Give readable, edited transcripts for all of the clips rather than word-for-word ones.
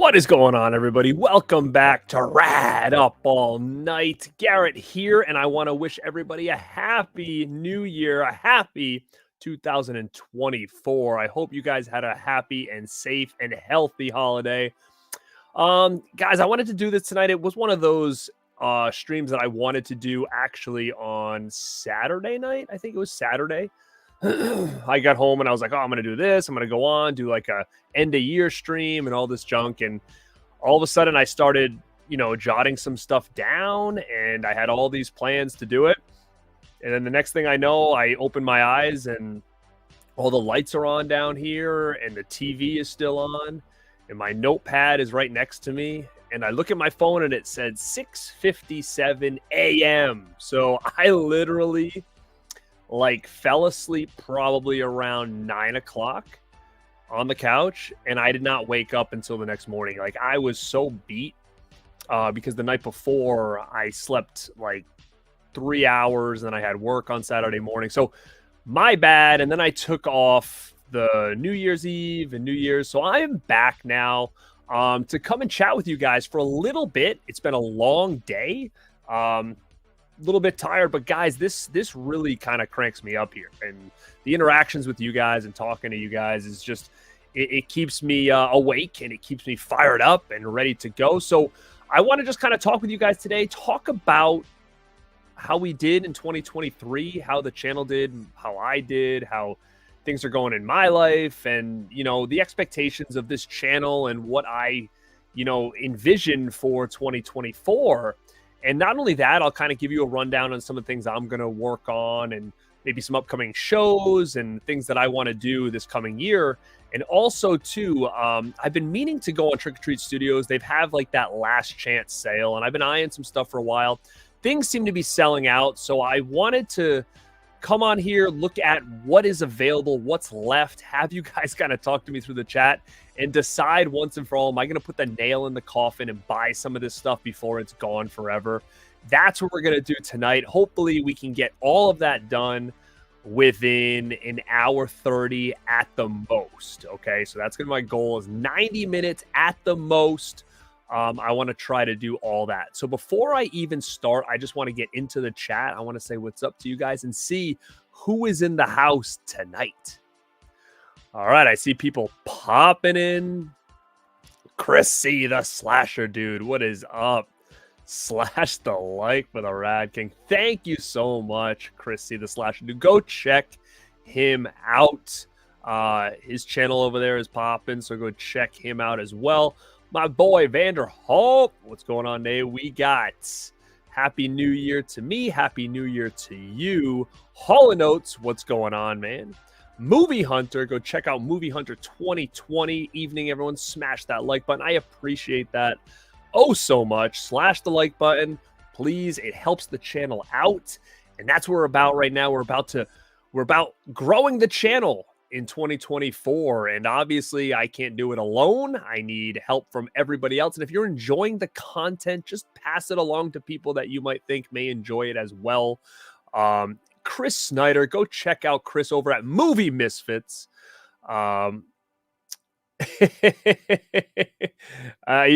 What is going on, everybody? Welcome back to Rad Up All Night. Garrett here, and I want to wish everybody a happy new year, a happy 2024. I hope you guys had a happy and safe and healthy holiday. Guys, I wanted to do this tonight. It was one of those streams that I wanted to do actually on Saturday night. I think it was Saturday. I got home and I was like, oh, I'm going to do this. I'm going to go on, do like a end of year stream and all this junk. And all of a sudden I started, jotting some stuff down, and I had all these plans to do it. And then the next thing I know, I open my eyes and all the lights are on down here and the TV is still on and my notepad is right next to me. And I look at my phone and it said 6:57 a.m. So I literally fell asleep probably around 9 o'clock on the couch, and I did not wake up until the next morning. I was so beat because the night before I slept 3 hours, and I had work on Saturday morning. So my bad. And then I took off the New Year's Eve and New Year's. So I am back now to come and chat with you guys for a little bit. It's been a long day. Little bit tired, but guys, this really kind of cranks me up here, and the interactions with you guys and talking to you guys is just it keeps me awake, and it keeps me fired up and ready to go. So I want to just kind of talk with you guys today, talk about how we did in 2023, how the channel did, how I did, how things are going in my life, and the expectations of this channel and what I envision for 2024. And not only that, I'll kind of give you a rundown on some of the things I'm going to work on, and maybe some upcoming shows and things that I want to do this coming year. And also, too, I've been meaning to go on Trick or Treat Studios. They've have that last chance sale, and I've been eyeing some stuff for a while. Things seem to be selling out, so I wanted to come on here, look at what is available, what's left, have you guys kind of talk to me through the chat, and decide once and for all, am I going to put the nail in the coffin and buy some of this stuff before it's gone forever? That's what we're going to do tonight. Hopefully we can get all of that done within an hour 30 at the most. Okay, so that's going to be my goal, is 90 minutes at the most. I want to try to do all that. So before I even start, I just want to get into the chat. I want to say what's up to you guys and see who is in the house tonight. All right, I see people popping in. Chris C, the slasher dude. What is up? Slash the like for the Rad King. Thank you so much, Chris C, the slasher dude. Go check him out. His channel over there is popping, so go check him out as well. My boy Vander Hope, what's going on, Nate? We got Happy New Year to me, Happy New Year to you. Hall & Oates, what's going on, man? Movie Hunter, go check out Movie Hunter 2020. Evening, everyone, smash that like button. I appreciate that oh so much. Slash the like button, please. It helps the channel out, and that's what we're about right now. We're about growing the channel in 2024, and obviously I can't do it alone. I need help from everybody else, and if you're enjoying the content, just pass it along to people that you might think may enjoy it as well. Chris Snyder, go check out Chris over at Movie Misfits. You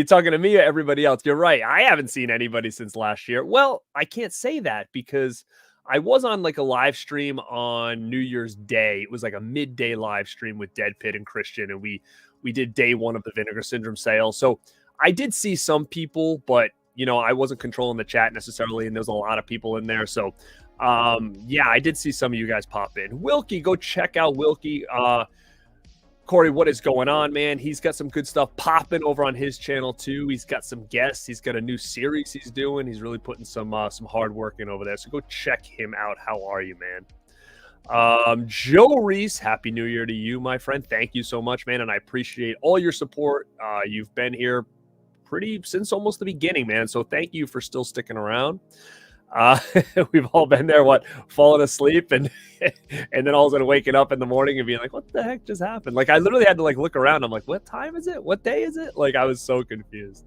talking to me or everybody else? You're right, I haven't seen anybody since last year. Well, I can't say that because I was on a live stream on New Year's Day. It was a midday live stream with Dead Pit and Christian, and we did day one of the Vinegar Syndrome sale. So I did see some people, but I wasn't controlling the chat necessarily, and there's a lot of people in there. So yeah, I did see some of you guys pop in. Wilkie, go check out Wilkie. Corey, what is going on, man? He's got some good stuff popping over on his channel too. He's got some guests. He's got a new series he's doing. He's really putting some hard work in over there. So go check him out. How are you, man? Joe Reese, Happy New Year to you, my friend. Thank you so much, man, and I appreciate all your support. You've been here since almost the beginning, man. So thank you for still sticking around. We've all been there, falling asleep and then all of a sudden waking up in the morning and being like, what the heck just happened? I literally had to look around. I'm like, what time is it? What day is it? I was so confused.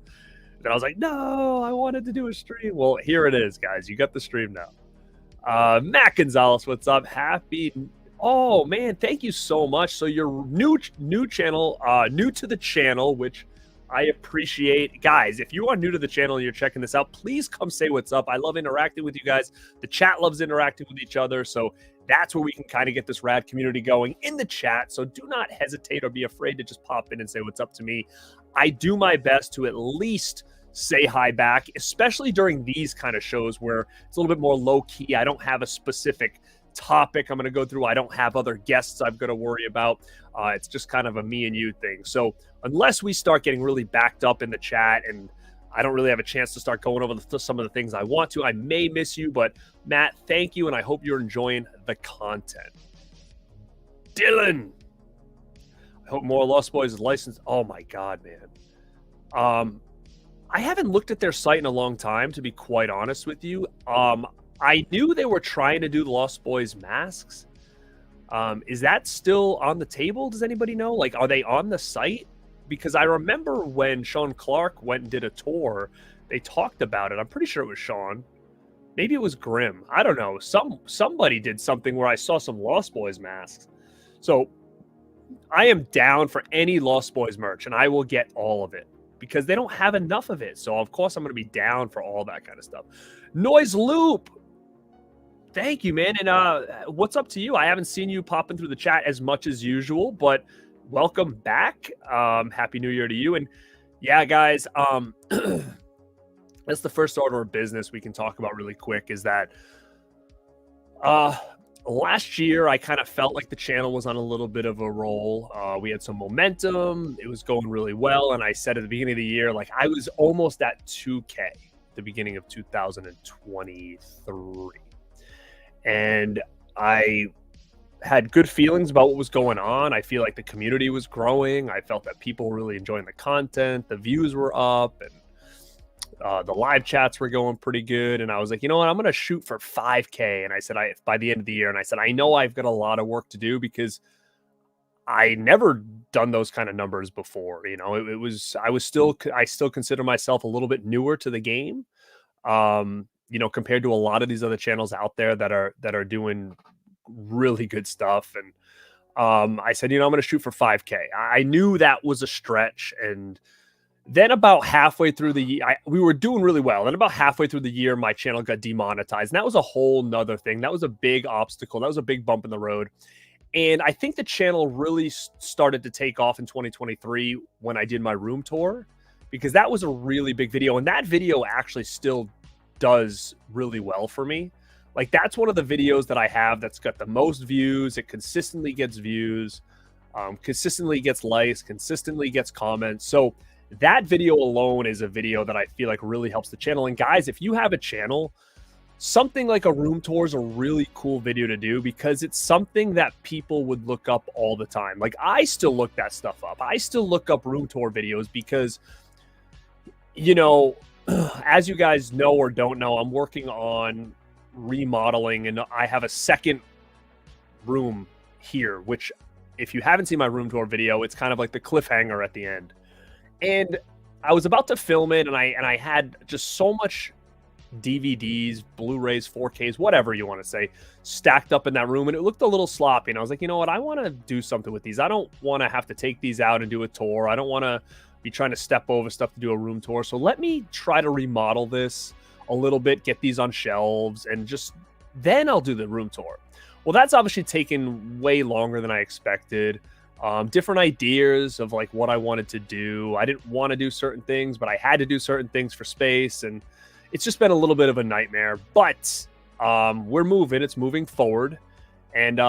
And I was like, no, I wanted to do a stream. Well, here it is, guys. You got the stream now. Matt Gonzalez, what's up? Oh man, thank you so much. So you're new channel, new to the channel, which I appreciate, guys, if you are new to the channel and you're checking this out, please come say what's up. I love interacting with you guys. The chat loves interacting with each other. So that's where we can kind of get this rad community going in the chat. So do not hesitate or be afraid to just pop in and say what's up to me. I do my best to at least say hi back, especially during these kind of shows where it's a little bit more low key. I don't have a specific topic I'm going to go through. I don't have other guests I've got to worry about. It's just kind of a me and you thing. So unless we start getting really backed up in the chat and I don't really have a chance to start going over some of the things I want to, I may miss you. But Matt, thank you, and I hope you're enjoying the content. Dylan, I hope more Lost Boys is licensed. Oh my God, man. I haven't looked at their site in a long time, to be quite honest with you. I knew they were trying to do the Lost Boys masks. Is that still on the table? Does anybody know? Like, are they on the site? Because I remember when Sean Clark went and did a tour, they talked about it. I'm pretty sure it was Sean. Maybe it was Grim. I don't know. Somebody did something where I saw some Lost Boys masks. So I am down for any Lost Boys merch, and I will get all of it because they don't have enough of it. So, of course, I'm going to be down for all that kind of stuff. Noise Loop. Thank you, man. And what's up to you? I haven't seen you popping through the chat as much as usual, but welcome back. Happy New Year to you. And yeah, guys, that's the first order of business we can talk about really quick is that last year I kind of felt like the channel was on a little bit of a roll. We had some momentum. It was going really well. And I said at the beginning of the year, like I was almost at 2K at the beginning of 2023. And I had good feelings about what was going on. I feel like the community was growing. I felt that people were really enjoying the content. The views were up and the live chats were going pretty good. And I was like, you know what? I'm going to shoot for 5K. And I said, by the end of the year, and I said, I know I've got a lot of work to do because I never done those kind of numbers before. You know, I still consider myself a little bit newer to the game. You know, compared to a lot of these other channels out there that are doing really good stuff. And I said, you know, I'm going to shoot for 5K. I knew that was a stretch. And then about halfway through the year, we were doing really well. Then about halfway through the year, my channel got demonetized. And that was a whole nother thing. That was a big obstacle. That was a big bump in the road. And I think the channel really started to take off in 2023 when I did my room tour, because that was a really big video. And that video actually still does really well for me. Like that's one of the videos that I have that's got the most views. It consistently gets views, consistently gets likes, consistently gets comments. So that video alone is a video that I feel like really helps the channel. And guys, if you have a channel, something like a room tour is a really cool video to do because it's something that people would look up all the time. Like I still look that stuff up. I still look up room tour videos because, you know, as you guys know or don't know, I'm working on remodeling and I have a second room here, which if you haven't seen my room tour video, it's kind of like the cliffhanger at the end. And I was about to film it and I had just so much DVDs, Blu-rays, 4Ks, whatever you want to say, stacked up in that room. And it looked a little sloppy. And I was like, you know what? I want to do something with these. I don't want to have to take these out and do a tour. I don't want to be trying to step over stuff to do a room tour. So let me try to remodel this a little bit, get these on shelves, and then I'll do the room tour. Well, that's obviously taken way longer than I expected. Different ideas of like what I wanted to do. I didn't want to do certain things, but I had to do certain things for space. And it's just been a little bit of a nightmare, but we're moving. It's moving forward. And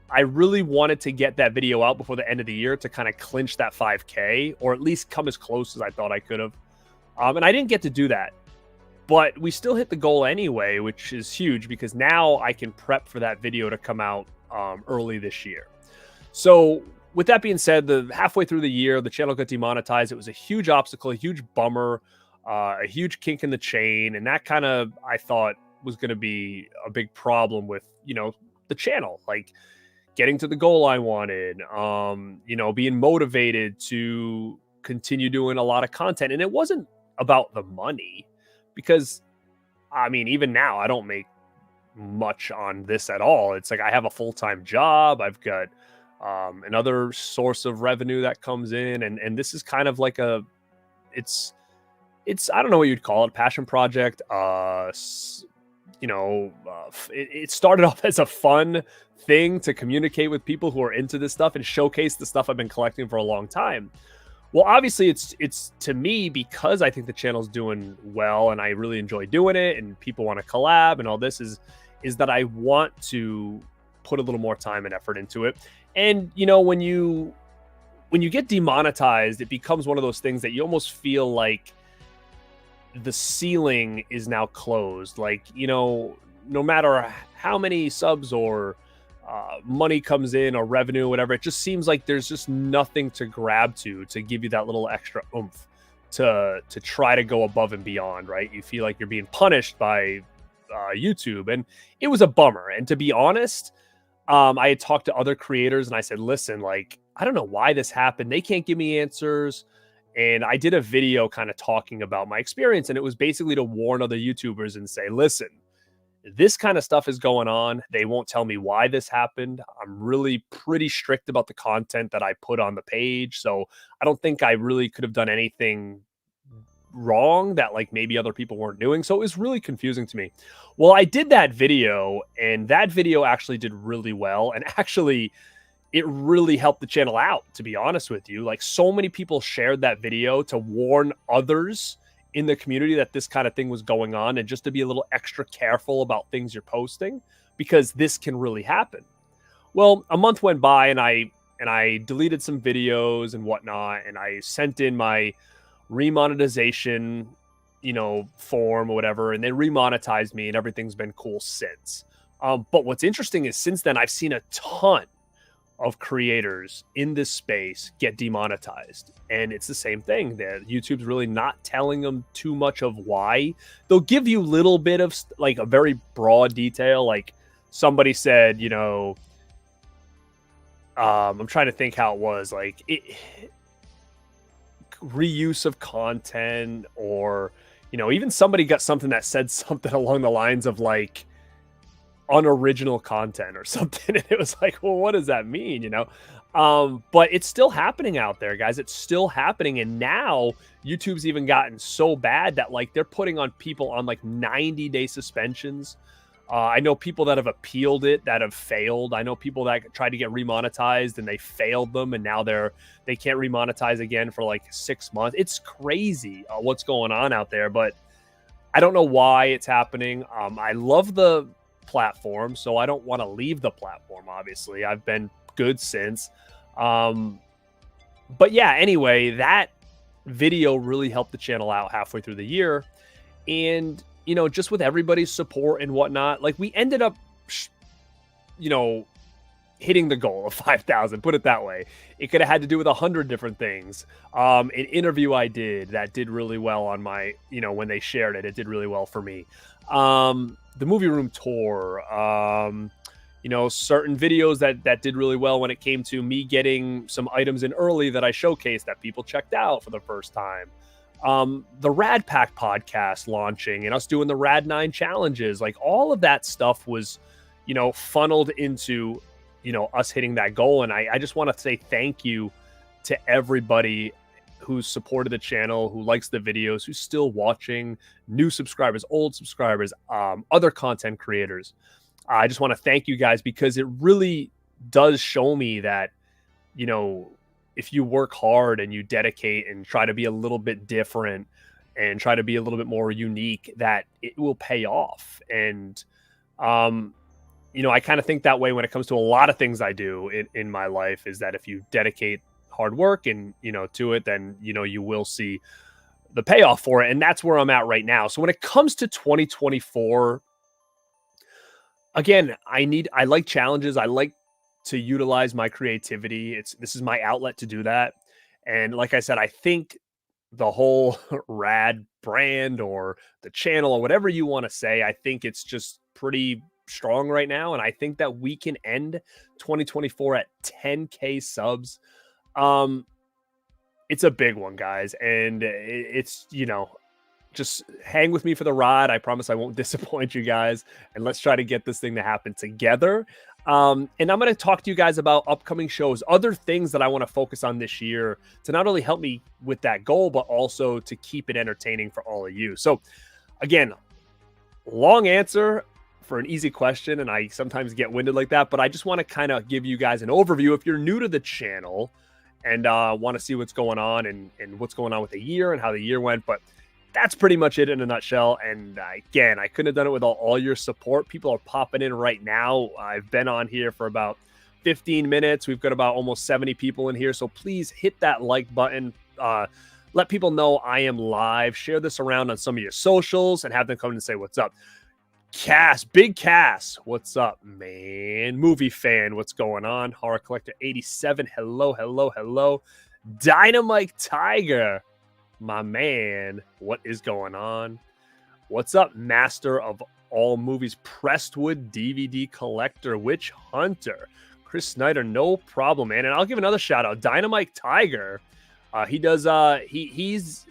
I really wanted to get that video out before the end of the year to kind of clinch that 5K, or at least come as close as I thought I could have. And I didn't get to do that, but we still hit the goal anyway, which is huge because now I can prep for that video to come out early this year. So with that being said, halfway through the year, the channel got demonetized. It was a huge obstacle, a huge bummer, a huge kink in the chain. And that kind of, I thought, was going to be a big problem with, you know, the channel, like getting to the goal I wanted, you know, being motivated to continue doing a lot of content. And it wasn't about the money because, I mean, even now I don't make much on this at all. It's like I have a full-time job. I've got another source of revenue that comes in. And this is kind of like a it's I don't know what you'd call it, passion project. It started off as a fun thing to communicate with people who are into this stuff and showcase the stuff I've been collecting for a long time. Well, obviously, it's to me, because I think the channel's doing well and I really enjoy doing it, and people want to collab and all this, is that I want to put a little more time and effort into it. And when you get demonetized, it becomes one of those things that you almost feel like the ceiling is now closed. Like, no matter how many subs or money comes in or revenue, whatever, it just seems like there's just nothing to grab to give you that little extra oomph to try to go above and beyond, right? You feel like you're being punished by YouTube, and it was a bummer. And to be honest, I had talked to other creators and I said, listen, like, I don't know why this happened. They can't give me answers. And I did a video kind of talking about my experience, and it was basically to warn other YouTubers and say, listen, this kind of stuff is going on. They won't tell me why this happened. I'm really pretty strict about the content that I put on the page. So I don't think I really could have done anything wrong that like maybe other people weren't doing. So it was really confusing to me. Well, I did that video, and that video actually did really well. And actually, it really helped the channel out, to be honest with you. Like, so many people shared that video to warn others in the community that this kind of thing was going on, and just to be a little extra careful about things you're posting, because this can really happen. Well, a month went by, and I deleted some videos and whatnot, and I sent in my remonetization, form or whatever, and they remonetized me, and everything's been cool since. But what's interesting is since then, I've seen a ton of creators in this space get demonetized, and it's the same thing. That YouTube's really not telling them too much of why. They'll give you a little bit of like a very broad detail, like somebody said, I'm trying to think how it was, like reuse of content, or even somebody got something that said something along the lines of like unoriginal content or something, and it was like, well, what does that mean? But it's still happening out there, guys. It's still happening. And now YouTube's even gotten so bad that like they're putting on people on like 90-day suspensions. I know people that have appealed it that have failed. I know people that tried to get remonetized and they failed them, and now they can't remonetize again for like 6 months. It's crazy what's going on out there, but I don't know why it's happening. I love the platform, so I don't want to leave the platform. Obviously, I've been good since. But yeah, anyway, that video really helped the channel out halfway through the year. And, just with everybody's support and whatnot, like we ended up, hitting the goal of 5,000, put it that way. It could have had to do with 100 different things. An interview I did that did really well on my, when they shared it, it did really well for me. The movie room tour, certain videos that did really well when it came to me getting some items in early that I showcased that people checked out for the first time. The Radpack podcast launching and us doing the Rad 9 challenges, like all of that stuff was, funneled into, us hitting that goal. And I just want to say thank you to everybody who's supported the channel, who likes the videos, who's still watching, new subscribers, old subscribers, other content creators. I just want to thank you guys, because it really does show me that, if you work hard and you dedicate and try to be a little bit different and try to be a little bit more unique, that it will pay off. And, I kind of think that way when it comes to a lot of things I do in my life, is that if you dedicate hard work and, to it, then, you will see the payoff for it. And that's where I'm at right now. So when it comes to 2024, again, I like challenges. I like to utilize my creativity. This is my outlet to do that. And like I said, I think the whole Rad brand or the channel or whatever you want to say, I think it's just pretty strong right now. And I think that we can end 2024 at 10K subs. It's a big one, guys. And it's, just hang with me for the ride. I promise I won't disappoint you guys. And let's try to get this thing to happen together. And I'm going to talk to you guys about upcoming shows, other things that I want to focus on this year to not only help me with that goal, but also to keep it entertaining for all of you. So again, long answer for an easy question, and I sometimes get winded like that, but I just want to kind of give you guys an overview if you're new to the channel and want to see what's going on and what's going on with the year and how the year went. But that's pretty much it in a nutshell. And again, I couldn't have done it without all your support. People are popping in right now. I've been on here for about 15 minutes. We've got about almost 70 people in here. So please hit that like button. Let people know I am live. Share this around on some of your socials and have them come and say what's up. Big Cass, what's up, man? Movie fan, what's going on? Horror Collector 87, hello. Dynamite Tiger, my man, what is going on? What's up, Master of All Movies, Prestwood DVD Collector, Witch Hunter, Chris Snyder, no problem, man. And I'll give another shout out, Dynamite Tiger. He does. He's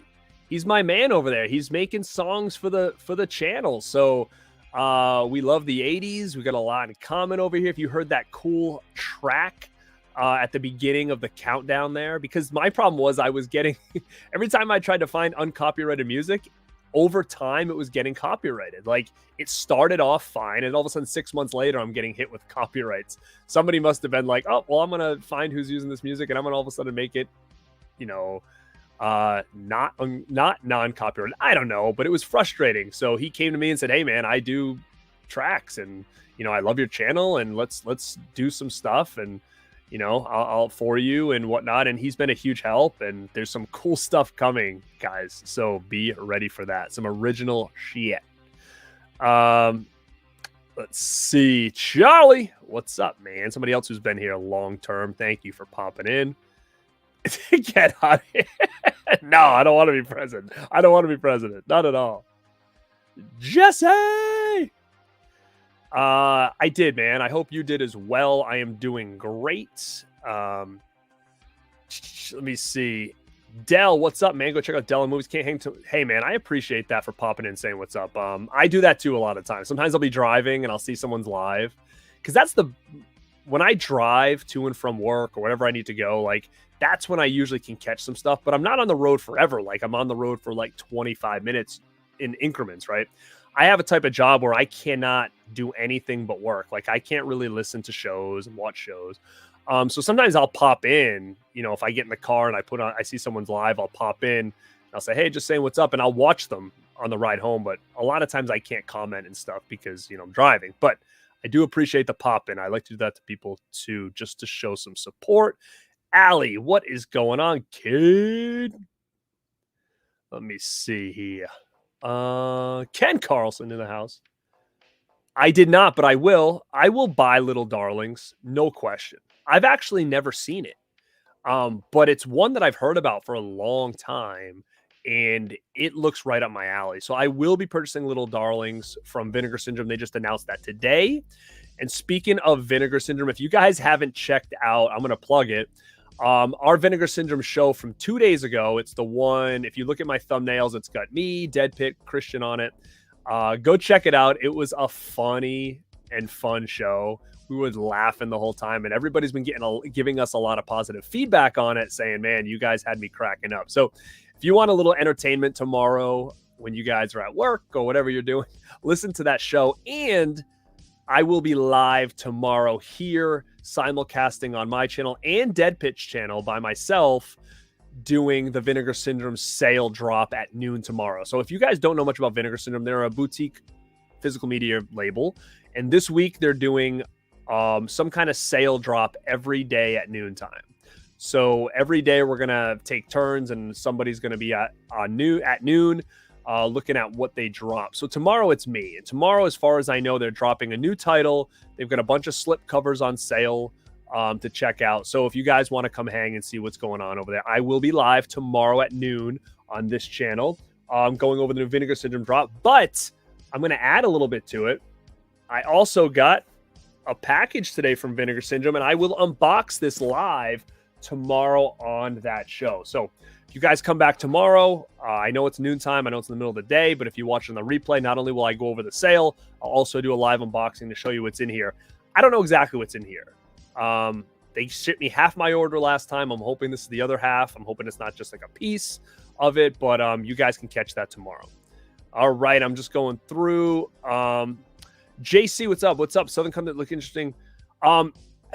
my man over there. He's making songs for the channel. So we love the 80s. We got a lot in common over here. If you heard that cool track at the beginning of the countdown there, because my problem was I was getting every time I tried to find uncopyrighted music, over time it was getting copyrighted. Like it started off fine, and all of a sudden 6 months later I'm getting hit with copyrights. Somebody must have been like, oh well, I'm gonna find who's using this music and I'm gonna all of a sudden make it, you know, not non-copyrighted. I don't know, but it was frustrating. So he came to me and said, hey man, I do tracks and I love your channel and let's do some stuff and I'll for you and whatnot. And he's been a huge help, and there's some cool stuff coming, guys, so be ready for that. Some original shit. Let's see, Charlie, what's up, man? Somebody else who's been here long term, thank you for popping in. Get out of here. No, I don't want to be president. Not at all. Jesse! I did, man. I hope you did as well. I am doing great. Let me see. Dell, what's up, man? Go check out Dell and Movies. Can't hang to. Hey, man, I appreciate that for popping in and saying what's up. I do that too a lot of times. Sometimes I'll be driving and I'll see someone's live. Because when I drive to and from work or wherever I need to go, like, that's when I usually can catch some stuff. But I'm not on the road forever. Like, I'm on the road for like 25 minutes in increments, right? I have a type of job where I cannot do anything but work. Like, I can't really listen to shows and watch shows. So sometimes I'll pop in, if I get in the car and I see someone's live, I'll pop in. I'll say, hey, just saying what's up. And I'll watch them on the ride home. But a lot of times I can't comment and stuff because, I'm driving. But I do appreciate the pop in. I like to do that to people too, just to show some support. Allie, what is going on, kid? Let me see here. Ken Carlson in the house. I did not, but I will. I will buy Little Darlings, no question. I've actually never seen it, but it's one that I've heard about for a long time, and it looks right up my alley. So I will be purchasing Little Darlings from Vinegar Syndrome. They just announced that today. And speaking of Vinegar Syndrome, if you guys haven't checked out, I'm going to plug it. Our Vinegar Syndrome show from 2 days ago. It's the one, if you look at my thumbnails, it's got me, Dead Pit, Christian on it. Go check it out. It was a funny and fun show. We were laughing the whole time, and everybody's been giving us a lot of positive feedback on it, saying, man, you guys had me cracking up. So if you want a little entertainment tomorrow when you guys are at work or whatever you're doing, listen to that show. And I will be live tomorrow here, simulcasting on my channel and Dead Pitch channel by myself, doing the Vinegar Syndrome sale drop at noon tomorrow. So if you guys don't know much about Vinegar Syndrome, they're a boutique physical media label. And this week they're doing some kind of sale drop every day at noontime. So every day we're going to take turns, and somebody's going to be at noon looking at what they drop. So tomorrow it's me. And tomorrow, as far as I know, they're dropping a new title. They've got a bunch of slip covers on sale to check out. So if you guys want to come hang and see what's going on over there, I will be live tomorrow at noon on this channel going over the new Vinegar Syndrome drop. But I'm going to add a little bit to it. I also got a package today from Vinegar Syndrome, and I will unbox this live tomorrow on that show. So if you guys come back tomorrow, I know it's noontime, I know it's in the middle of the day, but if you watch on the replay, not only will I go over the sale, I'll also do a live unboxing to show you what's in here. I don't know exactly what's in here. They shipped me half my order last time. I'm hoping this is the other half. I'm hoping it's not just like a piece of it, but you guys can catch that tomorrow. All right, I'm just going through. JC, what's up? What's up? Southern Comfort look interesting.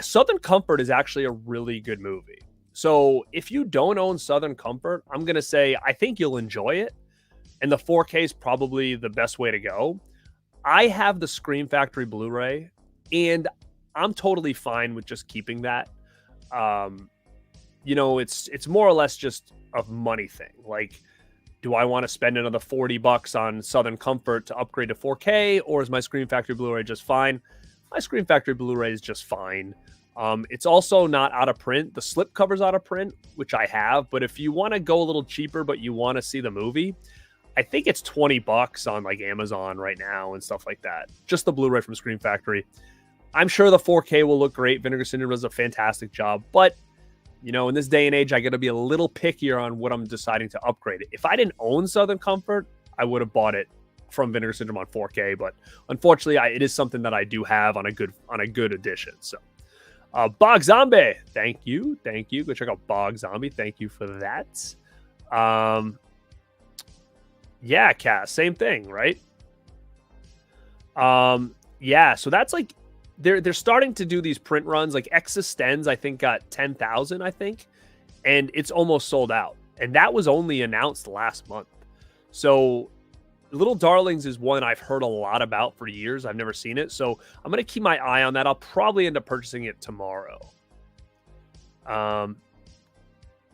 Southern Comfort is actually a really good movie. So if you don't own Southern Comfort, I'm going to say I think you'll enjoy it. And the 4K is probably the best way to go. I have the Scream Factory Blu-ray, and I'm totally fine with just keeping that. You know, it's more or less just a money thing. Like, do I want to spend another $40 on Southern Comfort to upgrade to 4K, or is my Scream Factory Blu-ray just fine? My Scream Factory Blu-ray is just fine. It's also not out of print. The slipcover's out of print, which I have. But if you want to go a little cheaper, but you want to see the movie, I think it's $20 on like Amazon right now and stuff like that. Just the Blu-ray from Scream Factory. I'm sure the 4K will look great. Vinegar Syndrome does a fantastic job. But, you know, in this day and age, I got to be a little pickier on what I'm deciding to upgrade it. If I didn't own Southern Comfort, I would have bought it from Vinegar Syndrome on 4K. But unfortunately, it is something that I do have on a good edition. So, Bog Zombie, thank you. Go check out Bog Zombie. Thank you for that. Yeah, Cass, same thing, right? Yeah, so that's like they're starting to do these print runs. Like Existenz, I think got 10,000, I think, and it's almost sold out. And that was only announced last month. So Little Darlings is one I've heard a lot about for years. I've never seen it, so I'm gonna keep my eye on that. I'll probably end up purchasing it tomorrow.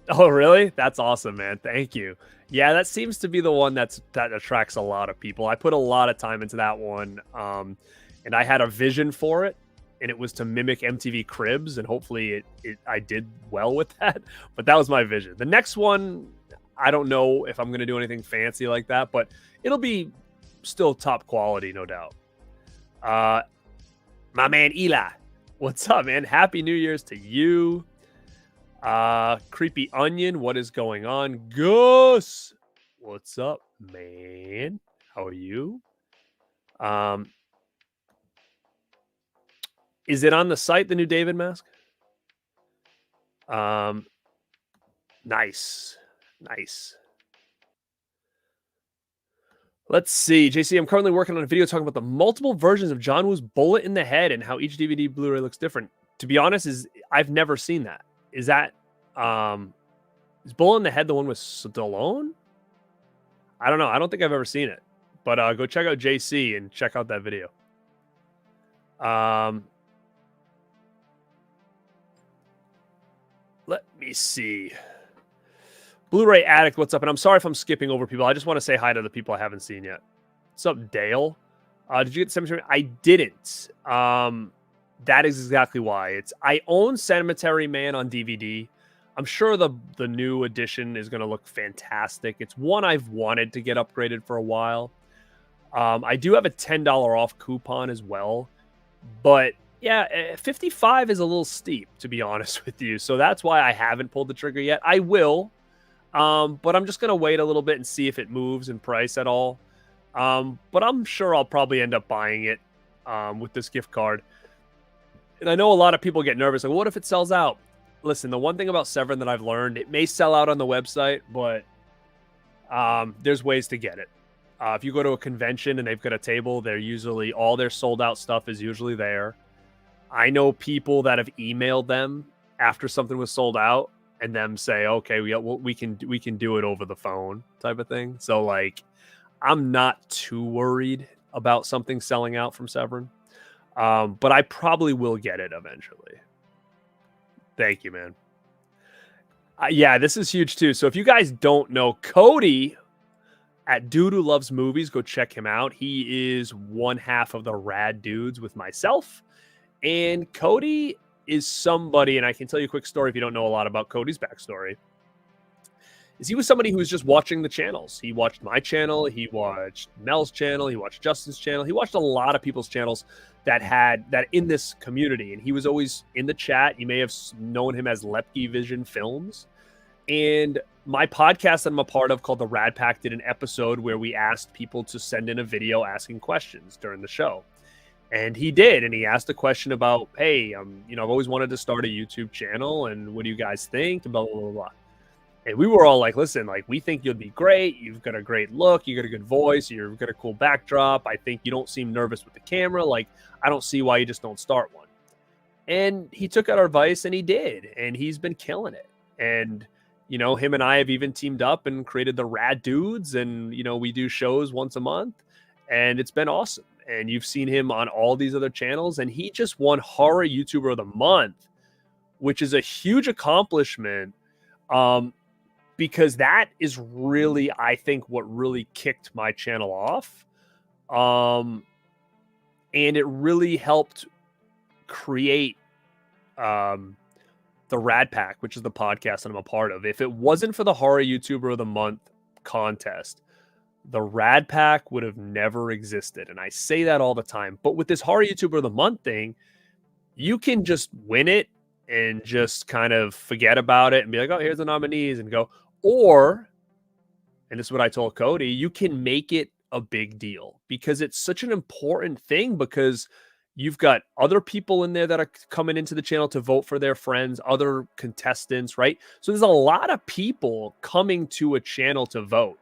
Oh, really? That's awesome, man. Thank you. Yeah, that seems to be the one that attracts a lot of people. I put a lot of time into that one, and I had a vision for it, and it was to mimic MTV Cribs, and hopefully I did well with that. But that was my vision. The next one, I don't know if I'm going to do anything fancy like that, but it'll be still top quality, no doubt. My man Eli, what's up, man? Happy New Year's to you. Creepy Onion, what is going on? Gus, what's up, man? How are you? Is it on the site, the new David mask? Nice. Let's see. JC, I'm currently working on a video talking about the multiple versions of John Woo's Bullet in the Head and how each DVD Blu-ray looks different. To be honest, I've never seen that. Is that is Bullet in the Head the one with Stallone? I don't know. I don't think I've ever seen it. But go check out JC and check out that video. Let me see. Blu-ray Addict, what's up? And I'm sorry if I'm skipping over people. I just want to say hi to the people I haven't seen yet. What's up, Dale? Did you get Cemetery? I didn't. That is exactly why. I own Cemetery Man on DVD. I'm sure the new edition is going to look fantastic. It's one I've wanted to get upgraded for a while. I do have a $10 off coupon as well. But yeah, 55 is a little steep, to be honest with you. So that's why I haven't pulled the trigger yet. I will. But I'm just going to wait a little bit and see if it moves in price at all. But I'm sure I'll probably end up buying it with this gift card. And I know a lot of people get nervous. Like, what if it sells out? Listen, the one thing about Severin that I've learned, it may sell out on the website, but there's ways to get it. If you go to a convention and they've got a table, they're usually, all their sold out stuff is usually there. I know people that have emailed them after something was sold out and them say, okay, we can do it over the phone type of thing. So like, I'm not too worried about something selling out from Severin. But I probably will get it eventually. Thank you, man. Yeah, this is huge too. So if you guys don't know, Cody at Dude Who Loves Movies, go check him out. He is one half of the Rad Dudes with myself. And Cody is somebody, and I can tell you a quick story if you don't know a lot about Cody's backstory, is he was somebody who was just watching the channels. He watched my channel, he watched Mel's channel, he watched Justin's channel, he watched a lot of people's channels that had that in this community, and he was always in the chat. You may have known him as Lepke Vision Films. And my podcast that I'm a part of called The Radpack did an episode where we asked people to send in a video asking questions during the show. And he did, and he asked a question about, hey, I've always wanted to start a YouTube channel, and what do you guys think? And blah blah blah blah. And we were all like, listen, like, we think you'll be great. You've got a great look. You got a good voice. You've got a cool backdrop. I think you don't seem nervous with the camera. Like, I don't see why you just don't start one. And he took our advice and he did. And he's been killing it. And, him and I have even teamed up and created the Rad Dudes. And, we do shows once a month. And it's been awesome. And you've seen him on all these other channels. And he just won Horror YouTuber of the Month, which is a huge accomplishment. Because that is really, I think, what really kicked my channel off. And it really helped create the Radpack, which is the podcast that I'm a part of. If it wasn't for the Horror YouTuber of the Month contest, the Radpack would have never existed. And I say that all the time. But with this Horror YouTuber of the Month thing, you can just win it and just kind of forget about it and be like, oh, here's the nominees, and go. Or, and this is what I told Cody, you can make it a big deal because it's such an important thing, because you've got other people in there that are coming into the channel to vote for their friends, other contestants, right? So there's a lot of people coming to a channel to vote,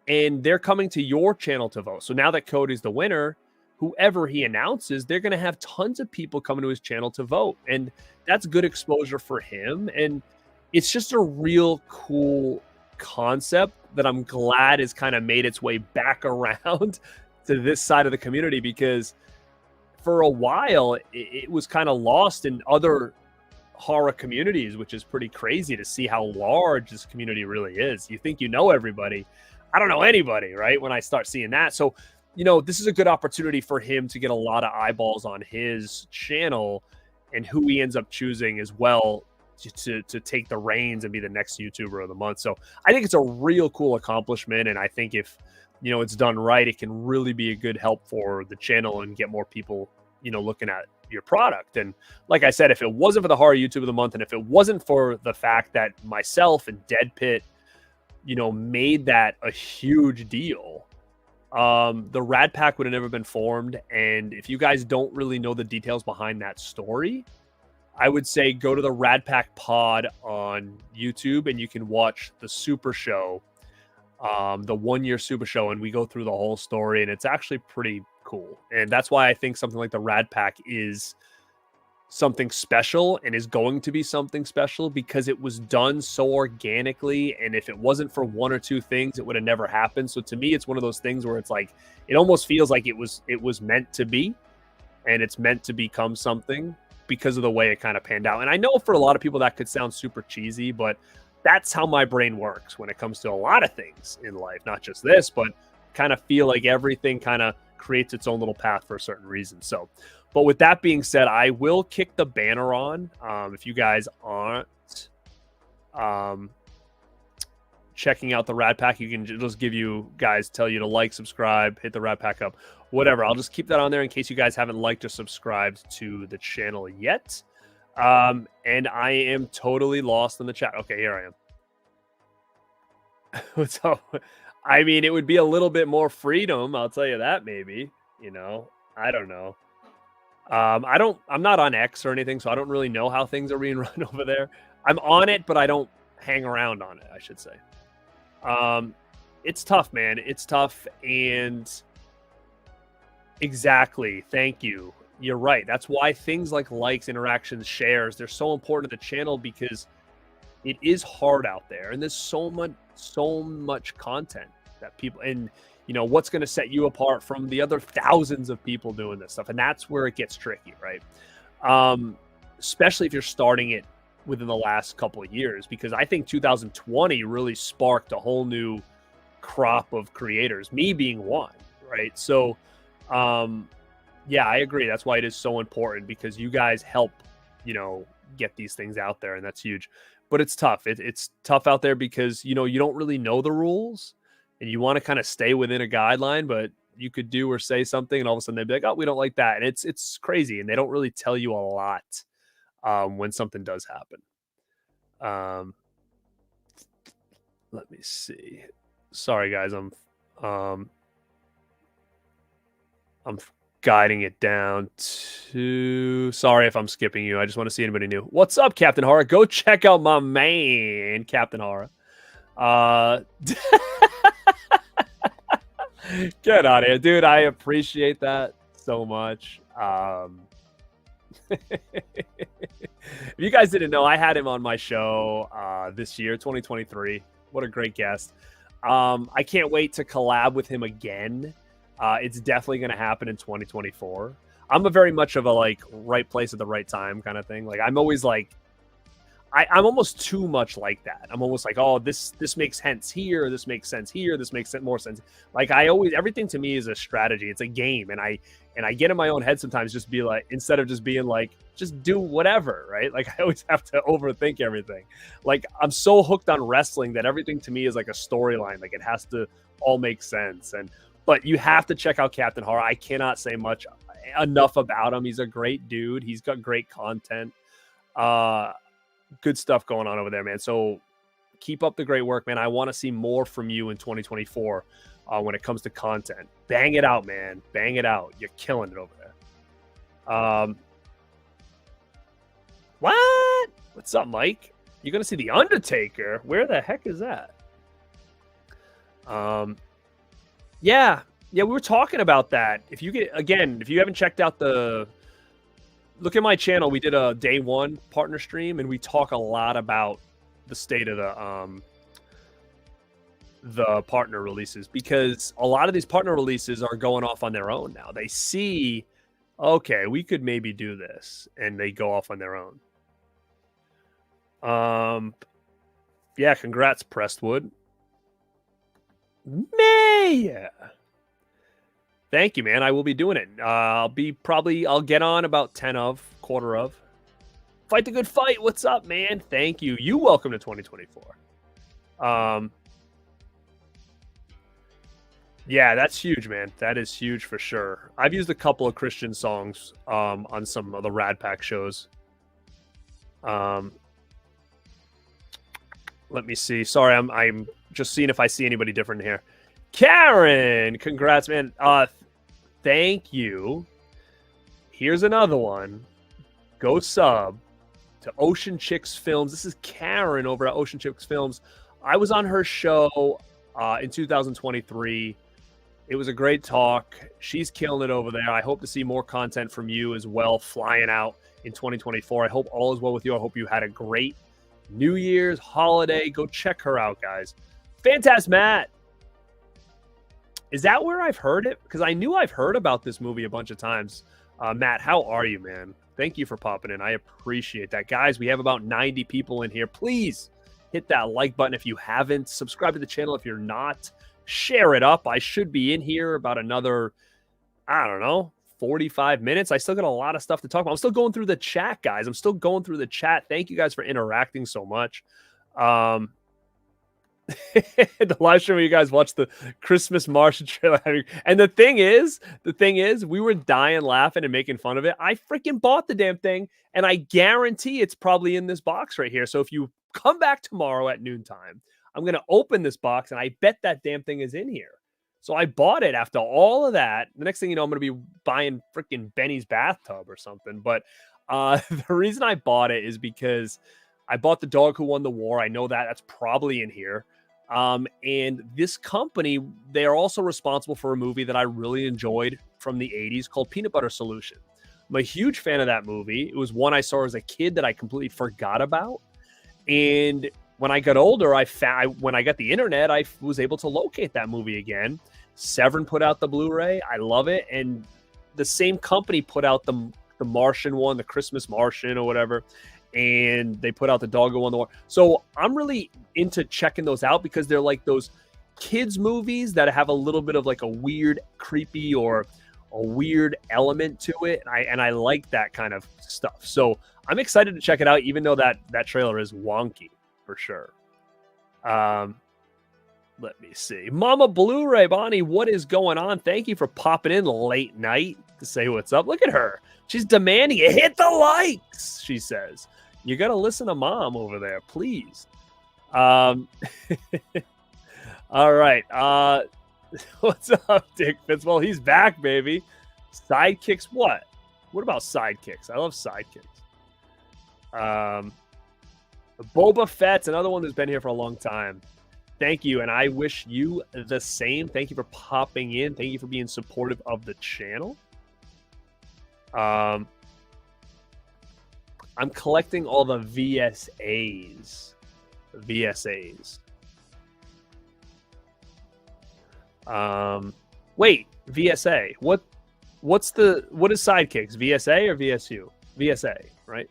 and they're coming to your channel to vote. So now that Cody's the winner, whoever he announces, they're going to have tons of people coming to his channel to vote. And that's good exposure for him. And it's just a real cool concept that I'm glad has kind of made its way back around to this side of the community, because for a while it was kind of lost in other horror communities, which is pretty crazy to see how large this community really is. You think you know everybody. I don't know anybody, right? When I start seeing that. So, this is a good opportunity for him to get a lot of eyeballs on his channel, and who he ends up choosing as well to take the reins and be the next YouTuber of the month. So I think it's a real cool accomplishment. And I think if, it's done right, it can really be a good help for the channel and get more people, looking at your product. And like I said, if it wasn't for the Horror YouTube of the Month, and if it wasn't for the fact that myself and Dead Pit, made that a huge deal, the Radpack would have never been formed. And if you guys don't really know the details behind that story, I would say go to the Radpack Pod on YouTube, and you can watch the Super Show, the 1 year Super Show, and we go through the whole story, and it's actually pretty cool. And that's why I think something like the Radpack is something special, and is going to be something special, because it was done so organically. And if it wasn't for one or two things, it would have never happened. So to me, it's one of those things where it's like, it almost feels like it was meant to be, and it's meant to become something, because of the way it kind of panned out. And I know for a lot of people that could sound super cheesy, but that's how my brain works when it comes to a lot of things in life, not just this, but kind of feel like everything kind of creates its own little path for a certain reason. So, but with that being said, I will kick the banner on. If you guys aren't checking out the Radpack, you can just tell you to like, subscribe, hit the Radpack up, whatever. I'll just keep that on there in case you guys haven't liked or subscribed to the channel yet. And I am totally lost in the chat. Okay, here I am. So, I mean, it would be a little bit more freedom, I'll tell you that, maybe, I don't know. I'm not on X or anything, so I don't really know how things are being run over there. I'm on it, but I don't hang around on it, I should say. It's tough, man. It's tough. And exactly. Thank you. You're right. That's why things like likes, interactions, shares, they're so important to the channel, because it is hard out there. And there's so much content that people, and what's going to set you apart from the other thousands of people doing this stuff. And that's where it gets tricky, right? Especially if you're starting it within the last couple of years, because I think 2020 really sparked a whole new crop of creators, me being one, right? So, yeah, I agree. That's why it is so important, because you guys help, get these things out there, and that's huge. But it's tough. It's tough out there because, you don't really know the rules, and you want to kind of stay within a guideline, but you could do or say something, and all of a sudden they'd be like, oh, we don't like that. And it's crazy. And they don't really tell you a lot when something does happen. Let me see. Sorry, guys. I'm guiding it down to... Sorry if I'm skipping you. I just want to see anybody new. What's up, Captain Horror? Go check out my man, Captain Horror. Get out of here, dude. I appreciate that so much. If you guys didn't know, I had him on my show this year, 2023. What a great guest. I can't wait to collab with him again. It's definitely going to happen in 2024. I'm a very much of a like right place at the right time kind of thing. Like I'm always like, I'm almost too much like that. I'm almost like, oh, this makes sense here. This makes sense here. This makes more sense. Like everything to me is a strategy. It's a game. And I get in my own head sometimes, just be like, instead of just being like, just do whatever, right? Like I always have to overthink everything. Like I'm so hooked on wrestling that everything to me is like a storyline. Like it has to all make sense. But you have to check out Captain Horror. I cannot say enough about him. He's a great dude. He's got great content. Good stuff going on over there, man. So keep up the great work, man. I want to see more from you in 2024 when it comes to content. Bang it out, man. Bang it out. You're killing it over there. What? What's up, Mike? You're going to see The Undertaker? Where the heck is that? Yeah, we were talking about that. If you haven't checked out look at my channel. We did a day one partner stream, and we talk a lot about the state of the partner releases, because a lot of these partner releases are going off on their own now. They see, okay, we could maybe do this, and they go off on their own. Yeah, congrats, Prestwood. Yeah. Thank you, man. I will be doing it. I'll get on about 10 of, quarter of. Fight the good fight. What's up, man? Thank you. You welcome to 2024. Yeah, that's huge, man. That is huge for sure. I've used a couple of Christian songs on some of the Radpack shows. Let me see. Sorry, I'm just seeing if I see anybody different here. Karen, congrats, man. Thank you. Here's another one. Go sub to Ocean Chicks Films. This is Karen over at Ocean Chicks Films. I was on her show in 2023. It was a great talk. She's killing it over there. I hope to see more content from you as well, flying out in 2024. I hope all is well with you. I hope you had a great New Year's holiday. Go check her out, guys. Fantastic, Matt. Is that where I've heard it? Because I knew I've heard about this movie a bunch of times. Matt, how are you, man? Thank you for popping in. I appreciate that. Guys, we have about 90 people in here. Please hit that like button if you haven't. Subscribe to the channel if you're not. Share it up. I should be in here about another, 45 minutes. I still got a lot of stuff to talk about. I'm still going through the chat, guys. I'm still going through the chat. Thank you guys for interacting so much. The live stream where you guys watched the Christmas Martian trailer, and the thing is, we were dying laughing and making fun of it. I freaking bought the damn thing, and I guarantee it's probably in this box right here. So if you come back tomorrow at noontime, I'm gonna open this box, and I bet that damn thing is in here. So I bought it after all of that. The next thing you know, I'm gonna be buying freaking Benny's bathtub or something. But the reason I bought it is because I bought The Dog Who Won the War. I know that's probably in here. And this company, they are also responsible for a movie that I really enjoyed from the 80s called Peanut Butter Solution. I'm a huge fan of that movie. It was one I saw as a kid that I completely forgot about. And when I got older, when I got the internet, I was able to locate that movie again. Severin put out the Blu-ray. I love it. And the same company put out the Martian one, the Christmas Martian or whatever. And they put out The Dog Who Won the War. So I'm really into checking those out because they're like those kids movies that have a little bit of like a weird, creepy or a weird element to it. And I like that kind of stuff. So I'm excited to check it out, even though that trailer is wonky for sure. Let me see. Mama Blu-ray, Bonnie, what is going on? Thank you for popping in late night to say what's up. Look at her. She's demanding it. Hit the likes, she says. You got to listen to Mom over there, please. All right. What's up, Dick Fitz? Well, he's back, baby. Sidekicks, what? What about sidekicks? I love sidekicks. Boba Fett's another one that's been here for a long time. Thank you, and I wish you the same. Thank you for popping in. Thank you for being supportive of the channel. I'm collecting all the VSAs. Wait, VSA. What is sidekicks? VSA or VSU? VSA, right?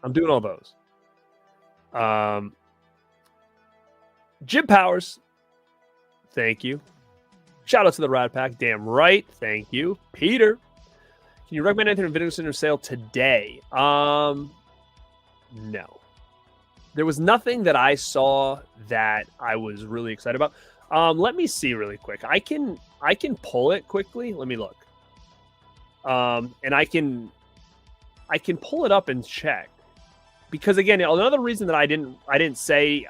I'm doing all those. Jib Powers, thank you. Shout out to the Radpack, damn right, thank you. Peter, can you recommend anything in Video Center sale today? No. There was nothing that I saw that I was really excited about. Let me see really quick. I can pull it quickly. Let me look. And I can pull it up and check. Because again, another reason that I didn't say,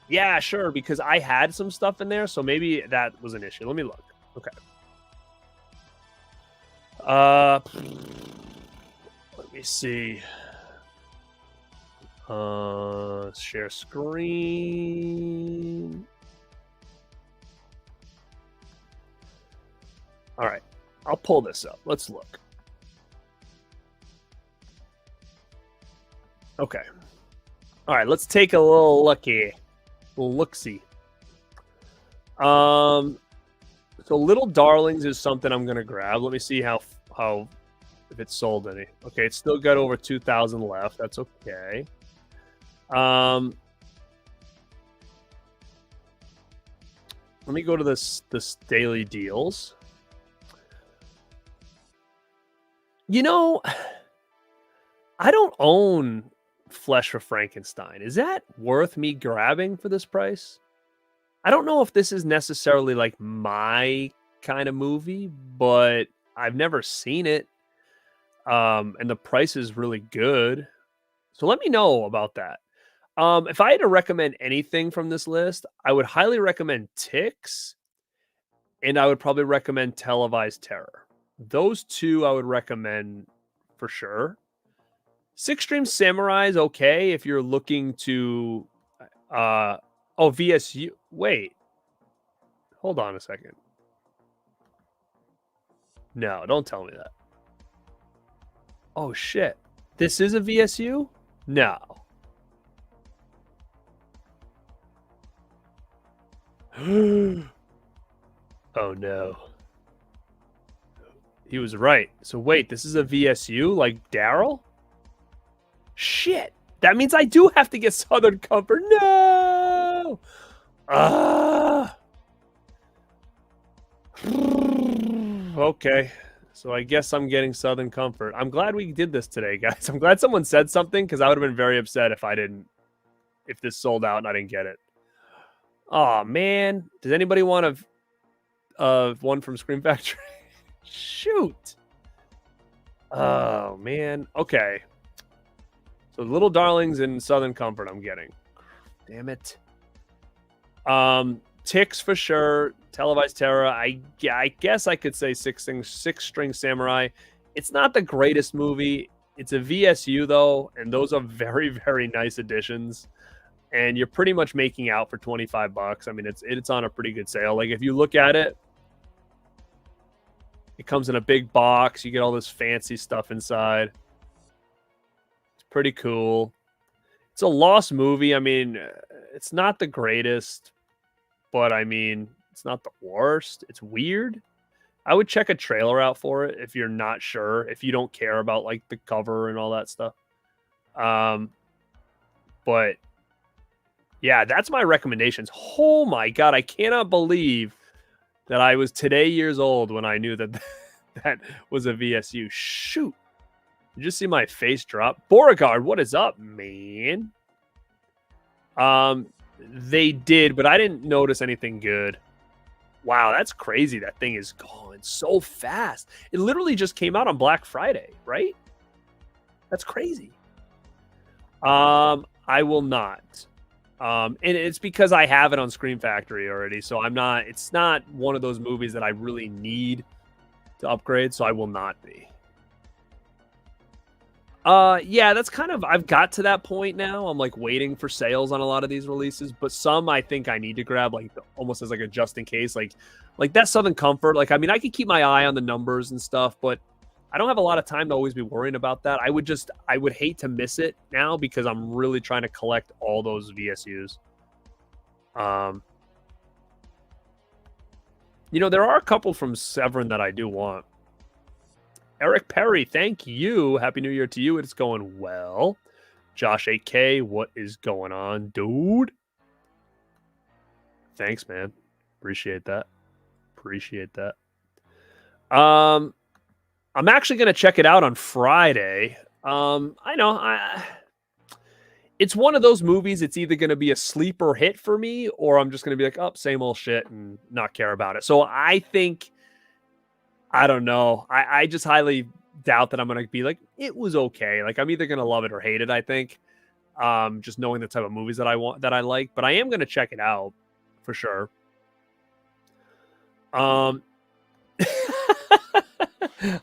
yeah, sure, because I had some stuff in there, so maybe that was an issue. Let me look. Okay. Let me see. Share screen. All right, I'll pull this up. Let's look. Okay. All right, let's take a little looky. Look-see. So Little Darlings is something I'm gonna grab. Let me see how if it's sold any. Okay, it's still got over 2,000 left. That's okay. Let me go to this daily deals. You know, I don't own Flesh for Frankenstein. Is that worth me grabbing for this price? I don't know if this is necessarily like my kind of movie, but I've never seen it. And the price is really good. So let me know about that. If I had to recommend anything from this list, I would highly recommend Ticks, and I would probably recommend Televised Terror. Those two I would recommend for sure. Six Stream Samurai is okay if you're looking to VSU. Wait. Hold on a second. No, don't tell me that. Oh shit. This is a VSU? No. Oh no. He was right. So wait, this is a VSU like Daryl? Shit. That means I do have to get Southern Comfort. No. Okay. So I guess I'm getting Southern Comfort. I'm glad we did this today, guys. I'm glad someone said something because I would have been very upset if this sold out and I didn't get it. Oh man. Does anybody want one from Scream Factory? Shoot. Oh man. Okay. So Little Darlings and Southern Comfort I'm getting. Damn it. Ticks for sure. Televised Terror. I guess I could say Six String Samurai. It's not the greatest movie. It's a VSU though, and those are very, very nice additions. And you're pretty much making out for $25. I mean, it's on a pretty good sale. Like if you look at it, it comes in a big box. You get all this fancy stuff inside. It's pretty cool. It's a lost movie. I mean, it's not the greatest, but I mean, it's not the worst. It's weird. I would check a trailer out for it if you're not sure, if you don't care about like the cover and all that stuff. But yeah, that's my recommendations. Oh my God, I cannot believe that I was today years old when I knew that that was a VSU. Shoot. You just see my face drop. Beauregard, what is up, man? They did, but I didn't notice anything good. Wow, that's crazy. That thing is going so fast. It literally just came out on Black Friday, right? That's crazy. I will not. And it's because I have it on Scream Factory already, so it's not one of those movies that I really need. to upgrade, so I will not be. Yeah, that's kind of, I've got to that point now. I'm like waiting for sales on a lot of these releases, but some I think I need to grab like almost as like a just in case, like that Southern Comfort. Like, I mean, I could keep my eye on the numbers and stuff, but I don't have a lot of time to always be worrying about that. I would hate to miss it now because I'm really trying to collect all those VSUs. You know, there are a couple from Severin that I do want. Eric Perry, thank you. Happy New Year to you. It's going well. Josh 8K, what is going on, dude? Thanks, man. Appreciate that. I'm actually going to check it out on Friday. I know. It's one of those movies, it's either going to be a sleeper hit for me, or I'm just going to be like, oh, same old shit and not care about it. So I think, I don't know. I just highly doubt that I'm going to be like, it was okay. Like, I'm either going to love it or hate it, I think. Just knowing the type of movies that I like. But I am going to check it out for sure.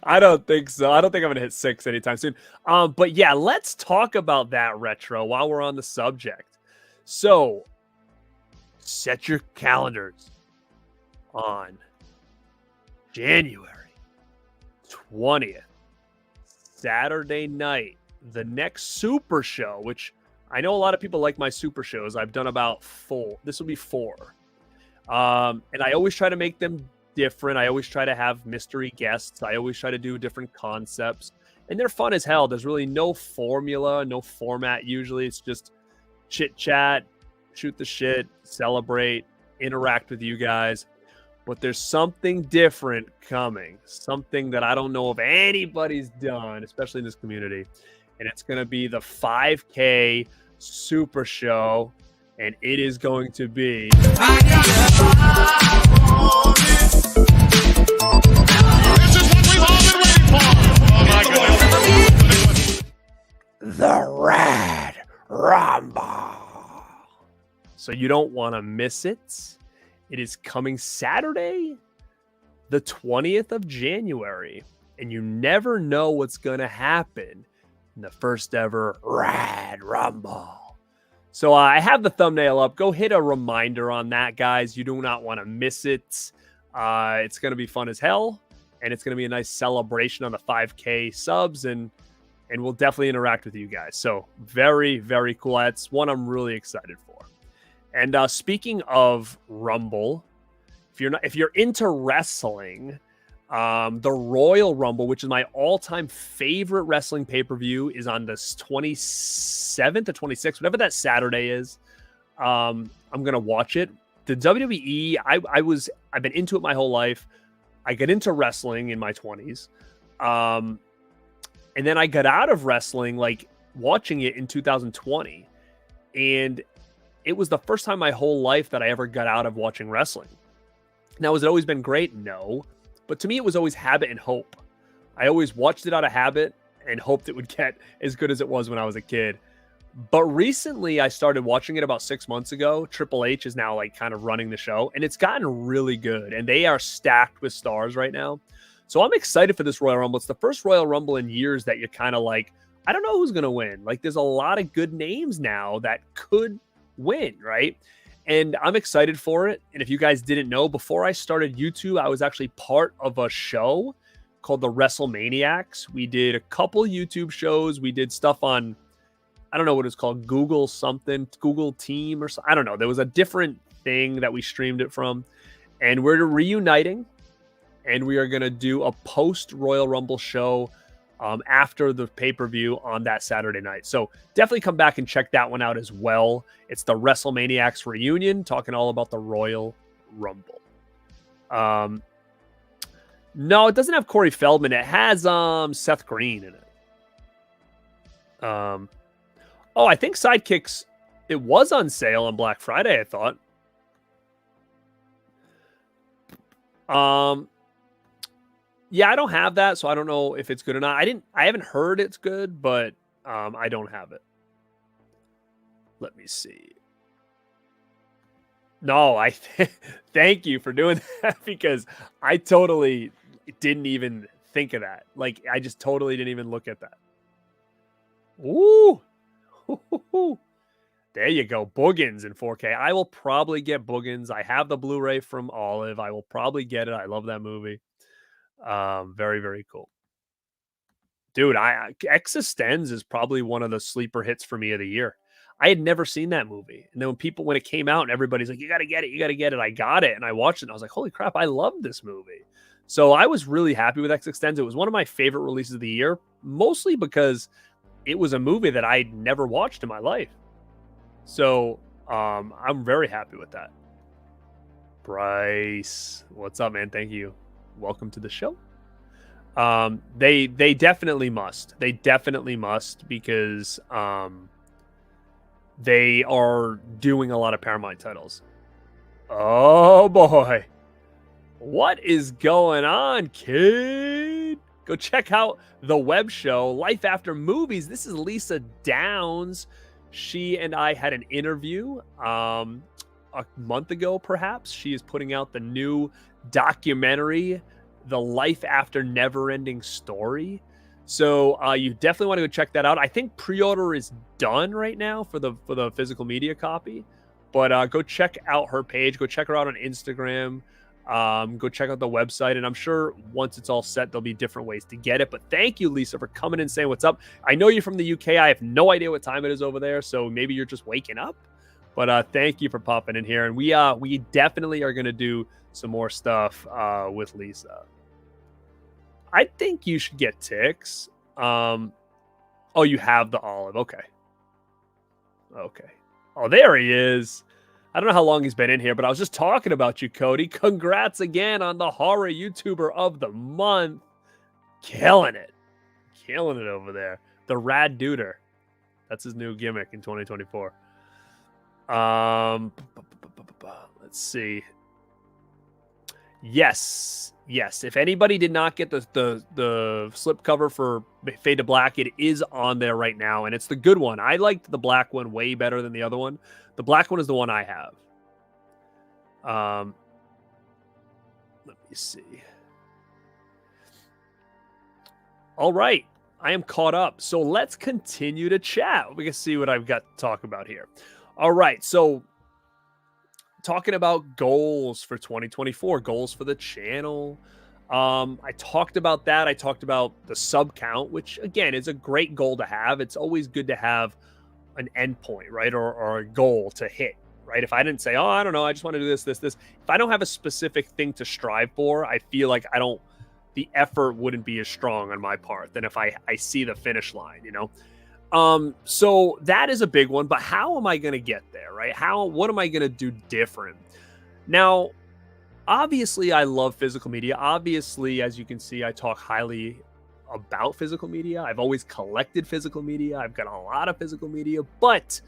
I don't think so. I don't think I'm going to hit 6 anytime soon. But yeah, let's talk about that retro while we're on the subject. So, set your calendars on January 20th, Saturday night, the next Super Show, which I know a lot of people like my Super Shows. I've done about 4. This will be 4. And I always try to make them different. I always try to have mystery guests. I always try to do different concepts. And they're fun as hell. There's really no formula, no format usually. It's just chit-chat, shoot the shit, celebrate, interact with you guys. But there's something different coming, something that I don't know if anybody's done, especially in this community. And it's going to be the 5K Super Show, and it is going to be the Rad Rumble. So you don't want to miss it. It is coming Saturday, the 20th of January, and you never know what's going to happen in the first ever Rad Rumble. So I have the thumbnail up. Go hit a reminder on that, guys. You do not want to miss it. It's going to be fun as hell, and it's going to be a nice celebration on the 5K subs, and we'll definitely interact with you guys. So very, very cool. That's one I'm really excited for. And speaking of Rumble, if you're into wrestling, the Royal Rumble, which is my all-time favorite wrestling pay-per-view, is on the 27th or 26th, whatever that Saturday is. I'm gonna watch it. The WWE, I've been into it my whole life. I got into wrestling in my 20s, and then I got out of wrestling, like watching it in 2020, and it was the first time my whole life that I ever got out of watching wrestling. Now, has it always been great? No. But to me, it was always habit and hope. I always watched it out of habit and hoped it would get as good as it was when I was a kid. But recently, I started watching it about 6 months ago. Triple H is now like kind of running the show, and it's gotten really good. And they are stacked with stars right now. So I'm excited for this Royal Rumble. It's the first Royal Rumble in years that you're kind of like, I don't know who's going to win. Like, there's a lot of good names now that could win, right? And I'm excited for it. And if you guys didn't know, before I started YouTube, I was actually part of a show called the WrestleManiacs. We did a couple YouTube shows. We did stuff on, I don't know what it's called, Google something, Google Team or something. I don't know. There was a different thing that we streamed it from. And we're reuniting. And we are going to do a post-Royal Rumble show after the pay-per-view on that Saturday night. So definitely come back and check that one out as well. It's the WrestleManiacs reunion, talking all about the Royal Rumble. No, it doesn't have Corey Feldman. It has Seth Green in it. Oh, I think Sidekicks, it was on sale on Black Friday, I thought. Yeah, I don't have that, so I don't know if it's good or not. I haven't heard it's good, but I don't have it. Let me see. No, thank you for doing that, because I totally didn't even think of that. Like, I just totally didn't even look at that. Ooh. There you go. Boogans in 4K. I will probably get Boogans. I have the Blu-ray from Olive. I will probably get it. I love that movie. Very, very cool. Dude, Existenz is probably one of the sleeper hits for me of the year. I had never seen that movie. And then when it came out and everybody's like, you got to get it, you got to get it. I got it and I watched it and I was like, holy crap, I love this movie. So I was really happy with Existenz. It was one of my favorite releases of the year, mostly because it was a movie that I'd never watched in my life. So I'm very happy with that. Bryce, what's up, man? Thank you. Welcome to the show. They definitely must. They definitely must because they are doing a lot of Paramount titles. Oh boy. What is going on, kid? Go check out the web show, Life After Movies. This is Lisa Downs. She and I had an interview a month ago, perhaps. She is putting out the new documentary, The Life After Neverending Story. So you definitely want to go check that out. I think pre-order is done right now for the physical media copy. But go check out her page. Go check her out on Instagram. Go check out the website, and I'm sure once it's all set, there'll be different ways to get it. But thank you, Lisa, for coming and saying what's up. I know you're from the UK. I have no idea what time it is over there, so maybe you're just waking up. But thank you for popping in here, and we definitely are going to do some more stuff with Lisa. I think you should get Tix. Oh, you have the Olive. Okay. Oh, there he is. I don't know how long he's been in here, but I was just talking about you, Cody. Congrats again on the horror YouTuber of the month. Killing it over there. The Rad Duder. That's his new gimmick in 2024. Let's see. Yes. If anybody did not get the slipcover for Fade to Black, it is on there right now, and it's the good one. I liked the black one way better than the other one. The black one is the one I have. Let me see. All right. I am caught up. So let's continue to chat. We can see what I've got to talk about here. All right. So talking about goals for 2024, goals for the channel. I talked about that. I talked about the sub count, which again is a great goal to have. It's always good to have an endpoint, right? Or a goal to hit, right? If I didn't say, oh, I don't know, I just want to do this. If I don't have a specific thing to strive for, I feel like the effort wouldn't be as strong on my part than if I see the finish line, you know? So that is a big one, but how am I going to get there, right? What am I going to do different? Now, obviously I love physical media. Obviously, as you can see, I talk highly about physical media. I've always collected physical media. I've got a lot of physical media, but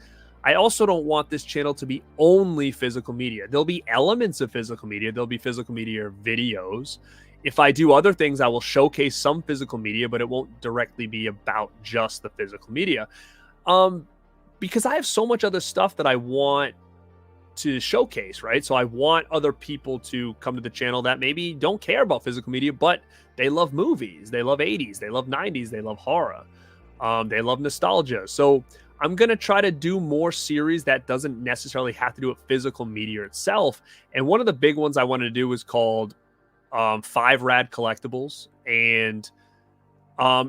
I also don't want this channel to be only physical media. There'll be elements of physical media. There'll be physical media videos. If I do other things, I will showcase some physical media, but it won't directly be about just the physical media. Because I have so much other stuff that I want to showcase, right? So I want other people to come to the channel that maybe don't care about physical media, but they love movies, they love 80s, they love 90s, they love horror, they love nostalgia. So I'm going to try to do more series that doesn't necessarily have to do with physical media itself. And one of the big ones I wanted to do was called 5 Rad Collectibles. And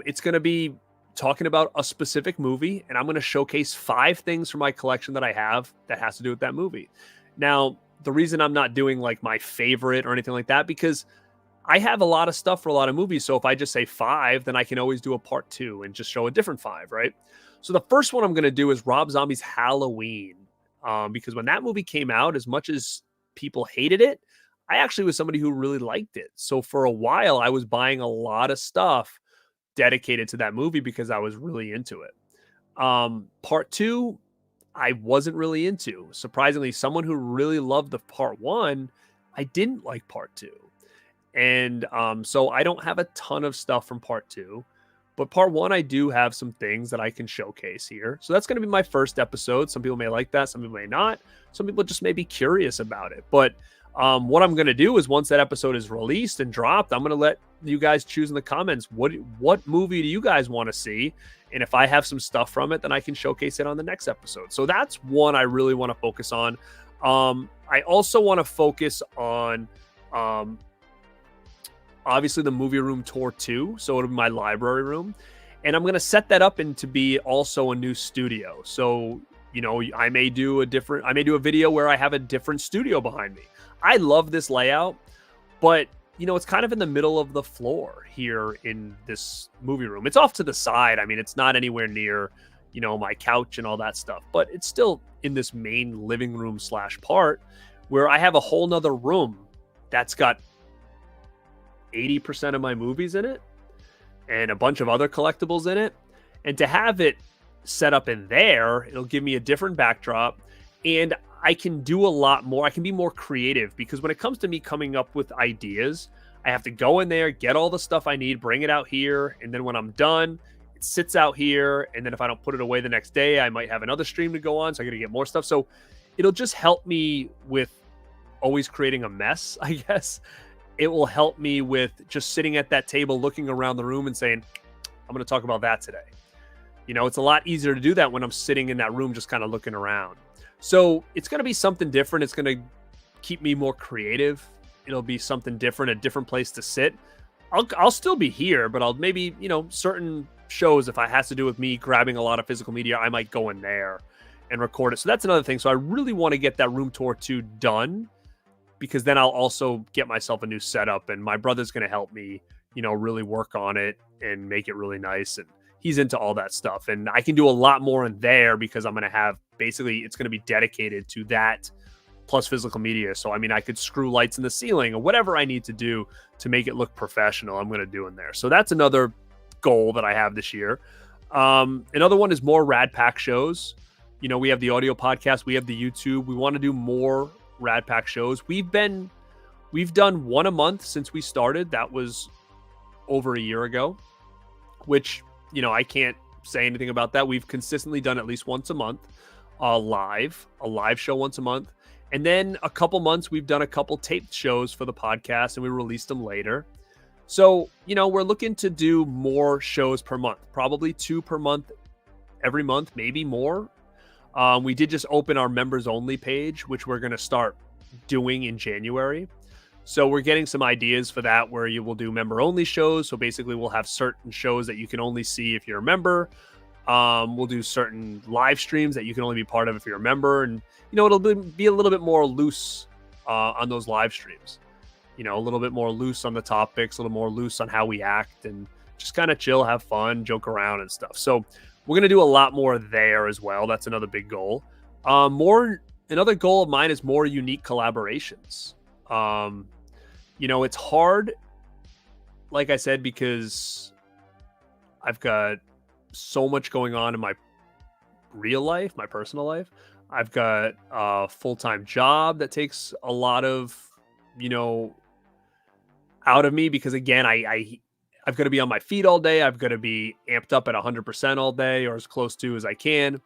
it's going to be talking about a specific movie, and I'm going to showcase 5 things from my collection that I have that has to do with that movie. Now, the reason I'm not doing like my favorite or anything like that, because I have a lot of stuff for a lot of movies. So if I just say 5, then I can always do a part 2 and just show a different 5, right? So the first one I'm going to do is Rob Zombie's Halloween. Because when that movie came out, as much as people hated it, I actually was somebody who really liked it. So for a while, I was buying a lot of stuff dedicated to that movie because I was really into it. Part 2, I wasn't really into. Surprisingly, someone who really loved the part 1, I didn't like part 2. And so I don't have a ton of stuff from part 2. But part 1, I do have some things that I can showcase here. So that's going to be my first episode. Some people may like that. Some people may not. Some people just may be curious about it. But what I'm going to do is once that episode is released and dropped, I'm going to let you guys choose in the comments. What movie do you guys want to see? And if I have some stuff from it, then I can showcase it on the next episode. So that's one I really want to focus on. I also want to focus on obviously the movie room tour too. So it'll be my library room. And I'm going to set that up into be also a new studio. So, you know, I may do a video where I have a different studio behind me. I love this layout, but you know, it's kind of in the middle of the floor here in this movie room. It's off to the side. I mean, it's not anywhere near, you know, my couch and all that stuff, but it's still in this main living room / part where I have a whole nother room that's got 80% of my movies in it and a bunch of other collectibles in it. And to have it set up in there, it'll give me a different backdrop, and I can do a lot more. I can be more creative, because when it comes to me coming up with ideas, I have to go in there, get all the stuff I need, bring it out here, and then when I'm done, it sits out here. And then if I don't put it away the next day, I might have another stream to go on, so I got to get more stuff. So it'll just help me with always creating a mess, I guess. It will help me with just sitting at that table, looking around the room and saying, I'm going to talk about that today. You know, it's a lot easier to do that when I'm sitting in that room, just kind of looking around. So it's going to be something different. It's going to keep me more creative. It'll be something different, a different place to sit. I'll still be here, but I'll maybe, you know, certain shows, if it has to do with me grabbing a lot of physical media, I might go in there and record it. So that's another thing. So I really want to get that room tour 2 done, because then I'll also get myself a new setup, and my brother's going to help me, you know, really work on it and make it really nice. And he's into all that stuff, and I can do a lot more in there because I'm going to have, basically it's going to be dedicated to that plus physical media. So, I mean, I could screw lights in the ceiling or whatever I need to do to make it look professional, I'm going to do in there. So that's another goal that I have this year. Another one is more Radpack shows. You know, we have the audio podcast, we have the YouTube. We want to do more Radpack shows. We've done one a month since we started. That was over a year ago, which, you know, I can't say anything about that. We've consistently done at least once a month, a live show once a month. And then a couple months, we've done a couple taped shows for the podcast, and we released them later. So, you know, we're looking to do more shows per month, probably 2 per month, every month, maybe more. We did just open our members only page, which we're going to start doing in January. So we're getting some ideas for that, where you will do member only shows. So basically we'll have certain shows that you can only see if you're a member. We'll do certain live streams that you can only be part of if you're a member. And, you know, it'll be a little bit more loose on those live streams, you know, a little bit more loose on the topics, a little more loose on how we act, and just kind of chill, have fun, joke around and stuff. So we're going to do a lot more there as well. That's another big goal. Another goal of mine is more unique collaborations. You know, it's hard, like I said, because I've got so much going on in my real life, my personal life. I've got a full-time job that takes a lot of, you know, out of me, because again, I've got to be on my feet all day. I've got to be amped up at 100% all day, or as close to as I can.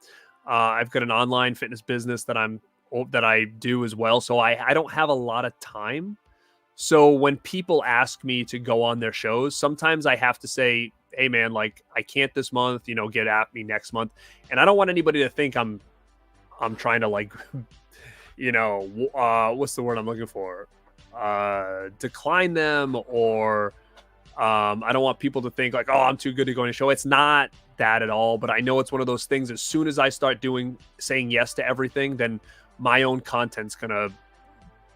I've got an online fitness business that I do as well. So I don't have a lot of time. So when people ask me to go on their shows, sometimes I have to say, hey man, like, I can't this month, you know, get at me next month. And I don't want anybody to think I'm trying to, like, you know, what's the word I'm looking for? Decline them, or I don't want people to think like, oh, I'm too good to go on a show. It's not that at all. But I know it's one of those things, as soon as I start saying yes to everything, then my own content's going to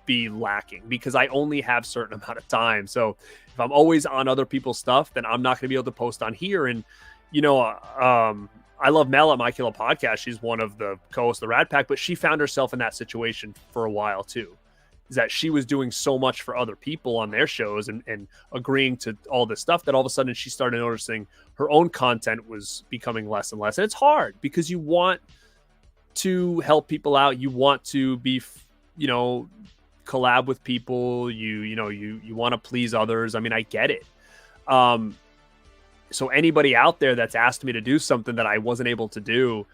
be lacking, because I only have a certain amount of time. So if I'm always on other people's stuff, then I'm not going to be able to post on here. And, you know, I love Mel at My Kilo Podcast. She's one of the co-hosts of the Radpack, but she found herself in that situation for a while too. Is that she was doing so much for other people on their shows and agreeing to all this stuff, that all of a sudden she started noticing her own content was becoming less and less. And it's hard, because you want to help people out. You want to be, you know, collab with people. You want to please others. I mean, I get it. So anybody out there that's asked me to do something that I wasn't able to do,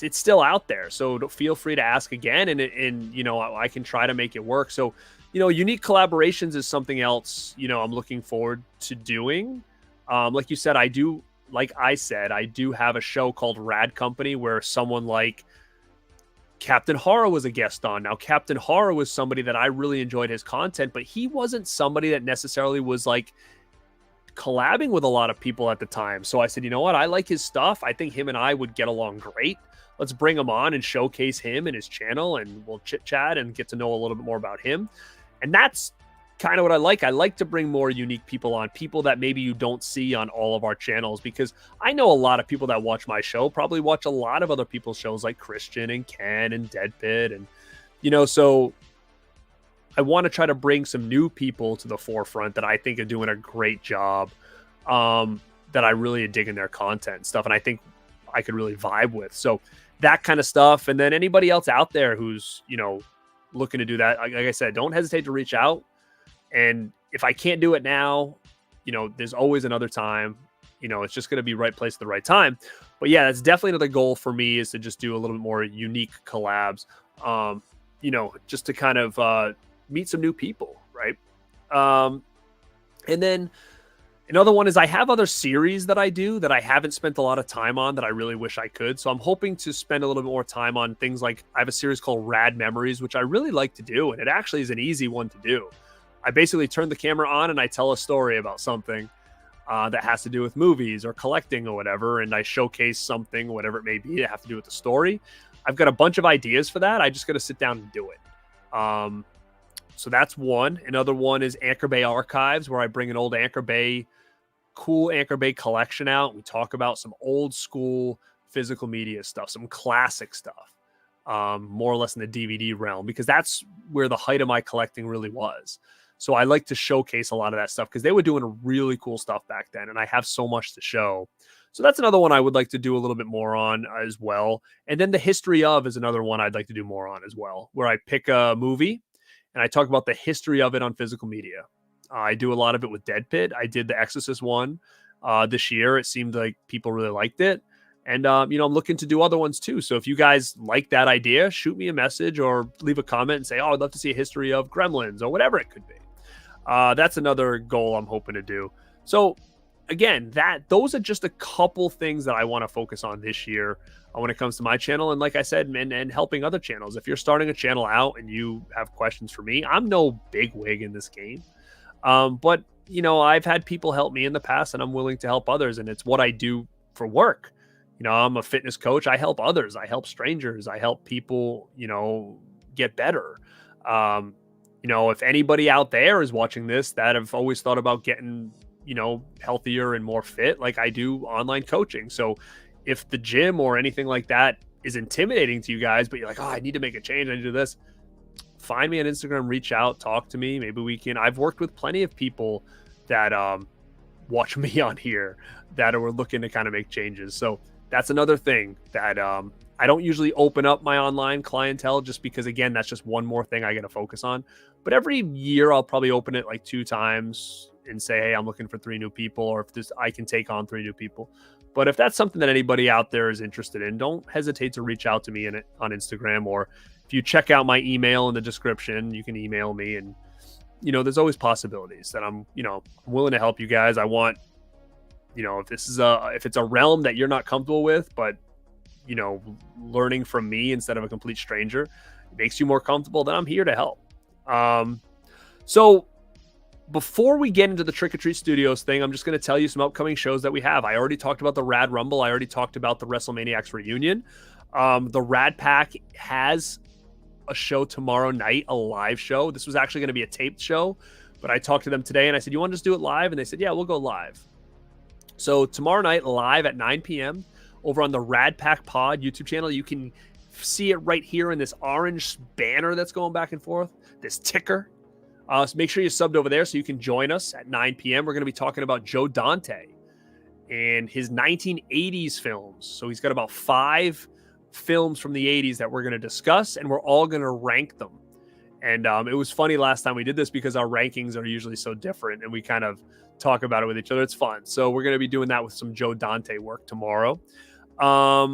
it's still out there. So feel free to ask again, and you know, I can try to make it work. So unique collaborations is something else, I'm looking forward to doing. Like you said, like I said, I do have a show called Rad Company where someone like Captain Horror was a guest on. Now, Captain Horror was somebody that I really enjoyed his content, but he wasn't somebody that necessarily was like collabing with a lot of people at the time. So I said, you know what? I like his stuff. I think him and I would get along great. Let's bring him on and showcase him and his channel, and we'll chit chat and get to know a little bit more about him. And that's kind of what I like. I like to bring more unique people on, people that maybe you don't see on all of our channels, because I know a lot of people that watch my show probably watch a lot of other people's shows like Christian and Ken and Deadpit. And, so I want to try to bring some new people to the forefront that I think are doing a great job, that I really dig in their content and stuff. And I think I could really vibe with. So that kind of stuff. And then anybody else out there who's, looking to do that, like I said, don't hesitate to reach out. And if I can't do it now, there's always another time. It's just going to be right place at the right time. But yeah, that's definitely another goal for me, is to just do a little bit more unique collabs, just to kind of meet some new people, right? And then another one is I have other series that I do that I haven't spent a lot of time on that I really wish I could. So I'm hoping to spend a little bit more time on things like, I have a series called Rad Memories, which I really like to do. And it actually is an easy one to do. I basically turn the camera on and I tell a story about something that has to do with movies or collecting or whatever. And I showcase something, whatever it may be, that have to do with the story. I've got a bunch of ideas for that. I just got to sit down and do it. So that's one. Another one is Anchor Bay Archives, where I bring an old cool Anchor Bay collection out. We talk about some old school physical media stuff, some classic stuff, more or less in the DVD realm, because that's where the height of my collecting really was. So I like to showcase a lot of that stuff because they were doing really cool stuff back then, and I have so much to show. So that's another one I would like to do a little bit more on as well. And then the history of is another one I'd like to do more on as well, where I pick a movie and I talk about the history of it on physical media. I do a lot of it with Deadpit. I did the Exorcist one this year. It seemed like people really liked it. And, I'm looking to do other ones too. So if you guys like that idea, shoot me a message or leave a comment and say, oh, I'd love to see a history of Gremlins or whatever it could be. That's another goal I'm hoping to do. So again, those are just a couple things that I want to focus on this year when it comes to my channel. And like I said, and helping other channels. If you're starting a channel out and you have questions for me, I'm no big wig in this game. But I've had people help me in the past, and I'm willing to help others. And it's what I do for work. I'm a fitness coach. I help others. I help strangers. I help people, get better. If anybody out there is watching this that have always thought about getting, healthier and more fit, like I do online coaching. So if the gym or anything like that is intimidating to you guys, but you're like, oh, I need to make a change, I need to do this, find me on Instagram, reach out, talk to me. Maybe we can. I've worked with plenty of people that watch me on here that are looking to kind of make changes. So that's another thing that I don't usually open up my online clientele, just because, again, that's just one more thing I got to focus on. But every year I'll probably open it like 2 times and say, hey, I'm looking for 3 new people, or if I can take on 3 new people. But if that's something that anybody out there is interested in, don't hesitate to reach out to me on Instagram, or if you check out my email in the description, you can email me. And, there's always possibilities that I'm willing to help you guys. I want, if it's a realm that you're not comfortable with, but, learning from me instead of a complete stranger, it makes you more comfortable, then I'm here to help. So before we get into the Trick or Treat Studios thing, I'm just going to tell you some upcoming shows that we have. I already talked about the Rad Rumble. I already talked about the WrestleManiacs reunion. The Radpack has a show tomorrow night, a live show. This was actually going to be a taped show, but I talked to them today and I said, you want to just do it live? And they said, yeah, we'll go live. So tomorrow night, live at 9 p.m. over on the Radpack Pod YouTube channel. You can see it right here in this orange banner that's going back and forth, this ticker. So make sure you're subbed over there so you can join us at 9 p.m. We're going to be talking about Joe Dante and his 1980s films. So he's got about 5 films from the 80s that we're going to discuss, and we're all going to rank them. And it was funny last time we did this because our rankings are usually so different, and we kind of talk about it with each other. It's fun. So we're going to be doing that with some Joe Dante work tomorrow. Let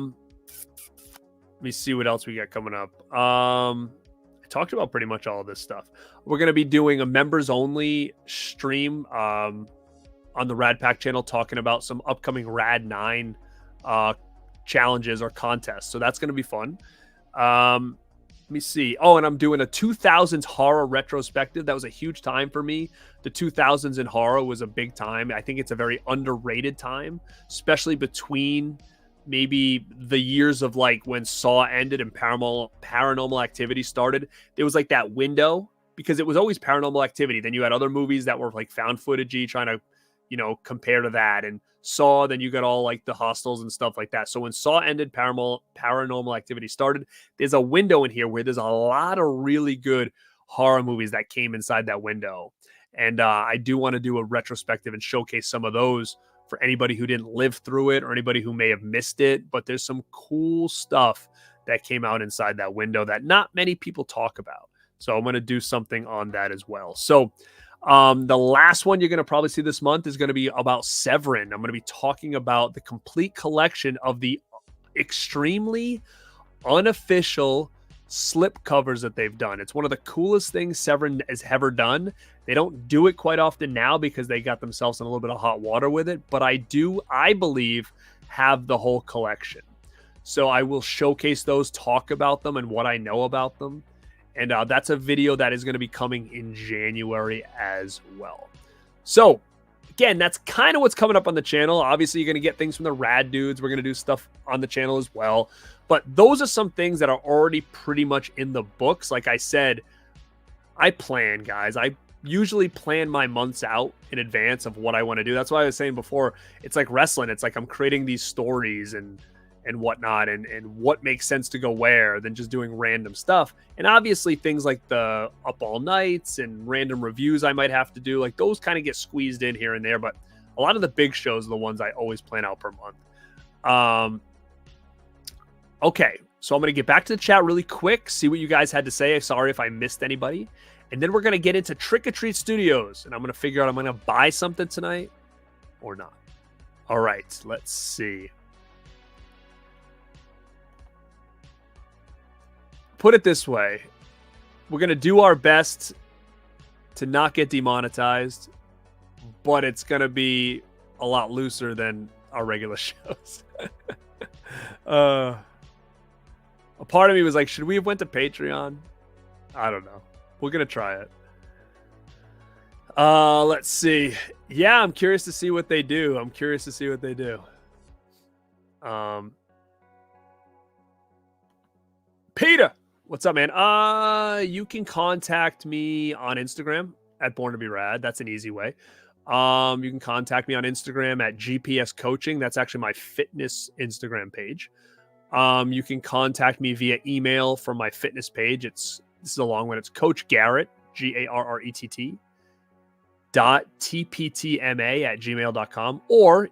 me see what else we got coming up. I talked about pretty much all of this stuff. We're going to be doing a members only stream on the Radpack channel, talking about some upcoming Rad 9 challenges or contests. So that's going to be fun. Let me see. Oh, and I'm doing a 2000s horror retrospective. That was a huge time for me. The 2000s in horror was a big time. I think it's a very underrated time, especially between maybe the years of like when Saw ended and Paranormal Activity started. There was like that window because it was always Paranormal Activity. Then you had other movies that were like found footagey, trying to, compare to that. And Saw, then you got all like the Hostels and stuff like that. So when Saw ended, Paranormal Activity started. There's a window in here where there's a lot of really good horror movies that came inside that window. And I do want to do a retrospective and showcase some of those for anybody who didn't live through it or anybody who may have missed it. But there's some cool stuff that came out inside that window that not many people talk about. So I'm going to do something on that as well. So the last one you're going to probably see this month is going to be about Severin. I'm going to be talking about the complete collection of the extremely unofficial slip covers that they've done. It's one of the coolest things Severin has ever done. They don't do it quite often now because they got themselves in a little bit of hot water with it, but I believe, have the whole collection. So I will showcase those, talk about them and what I know about them. And that's a video that is going to be coming in January as well. So, again, that's kind of what's coming up on the channel. Obviously, you're going to get things from the Rad Dudes. We're going to do stuff on the channel as well. But those are some things that are already pretty much in the books. Like I said, I plan, guys. I usually plan my months out in advance of what I want to do. That's why I was saying before, it's like wrestling. It's like I'm creating these stories and whatnot, and what makes sense to go where than just doing random stuff. And obviously things like the Up All Nights and random reviews I might have to do, like those kind of get squeezed in here and there. But a lot of the big shows are the ones I always plan out per month. Okay, so I'm going to get back to the chat really quick, see what you guys had to say. Sorry if I missed anybody. And then we're going to get into Trick or Treat Studios, and I'm going to figure out I'm going to buy something tonight or not. All right, let's see. Put it this way. We're going to do our best to not get demonetized, but it's going to be a lot looser than our regular shows. A part of me was like, should we have went to Patreon? I don't know. We're going to try it. Let's see. Yeah, I'm curious to see what they do. Peter, what's up, man? You can contact me on Instagram at Born to Be Rad. That's an easy way. You can contact me on Instagram at GPS Coaching. That's actually my fitness Instagram page. You can contact me via email from my fitness page. This is a long one. It's Coach Garrett, Garrett .tptma@gmail.com, or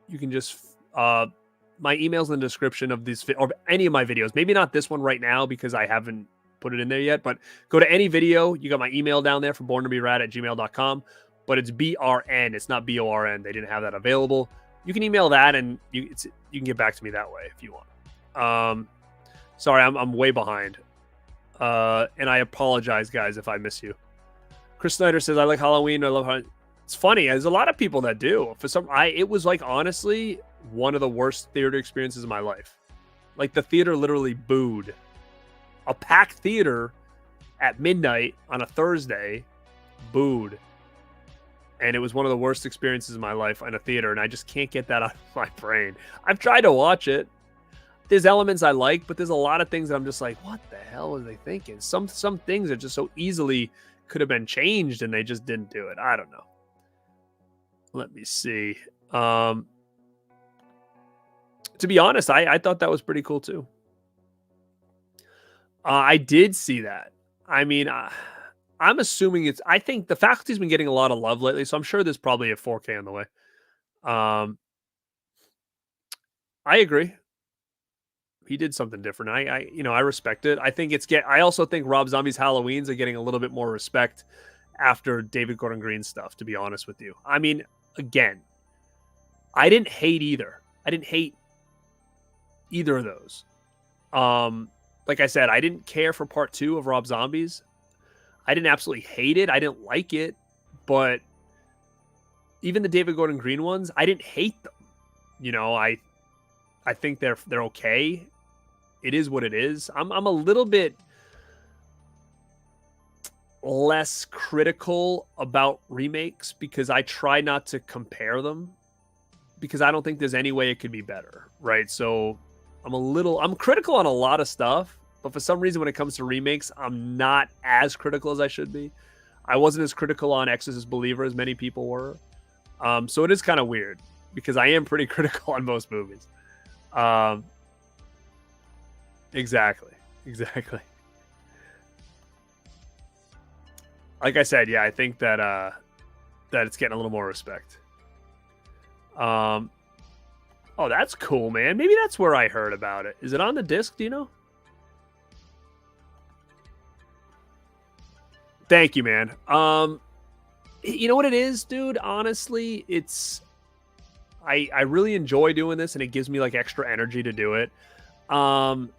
you can just my email's in the description of this or any of my videos. Maybe not this one right now because I haven't put it in there yet, but go to any video. You got my email down there for borntobirad@gmail.com, but it's BRN. It's not BORN. They didn't have that available. You can email that and you can get back to me that way if you want. Sorry, I'm way behind. And I apologize, guys, if I miss you. Chris Snyder says, I like Halloween. I love Halloween. It's funny. There's a lot of people that do. It was like, honestly, one of the worst theater experiences of my life. Like, the theater literally booed. A packed theater at midnight on a Thursday booed. And it was one of the worst experiences of my life in a theater. And I just can't get that out of my brain. I've tried to watch it. There's elements I like, but there's a lot of things that I'm just like, what the hell are they thinking? Some things are just so easily could have been changed and they just didn't do it. I don't know. Let me see. To be honest, I thought that was pretty cool too. I did see that. I mean, I'm assuming I think the faculty's been getting a lot of love lately, so I'm sure there's probably a 4K on the way. I agree. He did something different. I respect it. I think I also think Rob Zombie's Halloweens are getting a little bit more respect after David Gordon Green's stuff, to be honest with you. I mean, again, I didn't hate either. I didn't hate either of those. like I said, I didn't care for part 2 of Rob Zombies. I didn't absolutely hate it. I didn't like it, but even the David Gordon Green ones, I didn't hate them. You know, I think they're okay. It is what it is. I'm a little bit less critical about remakes because I try not to compare them because I don't think there's any way it could be better, right? So I'm critical on a lot of stuff, but for some reason when it comes to remakes, I'm not as critical as I should be. I wasn't as critical on Exorcist Believer as many people were. So it is kind of weird because I am pretty critical on most movies. Exactly. Like I said, yeah, I think that it's getting a little more respect. Oh, that's cool, man. Maybe that's where I heard about it. Is it on the disc? Do you know? Thank you, man. You know what it is, dude? Honestly, it's I really enjoy doing this, and it gives me like extra energy to do it. I'm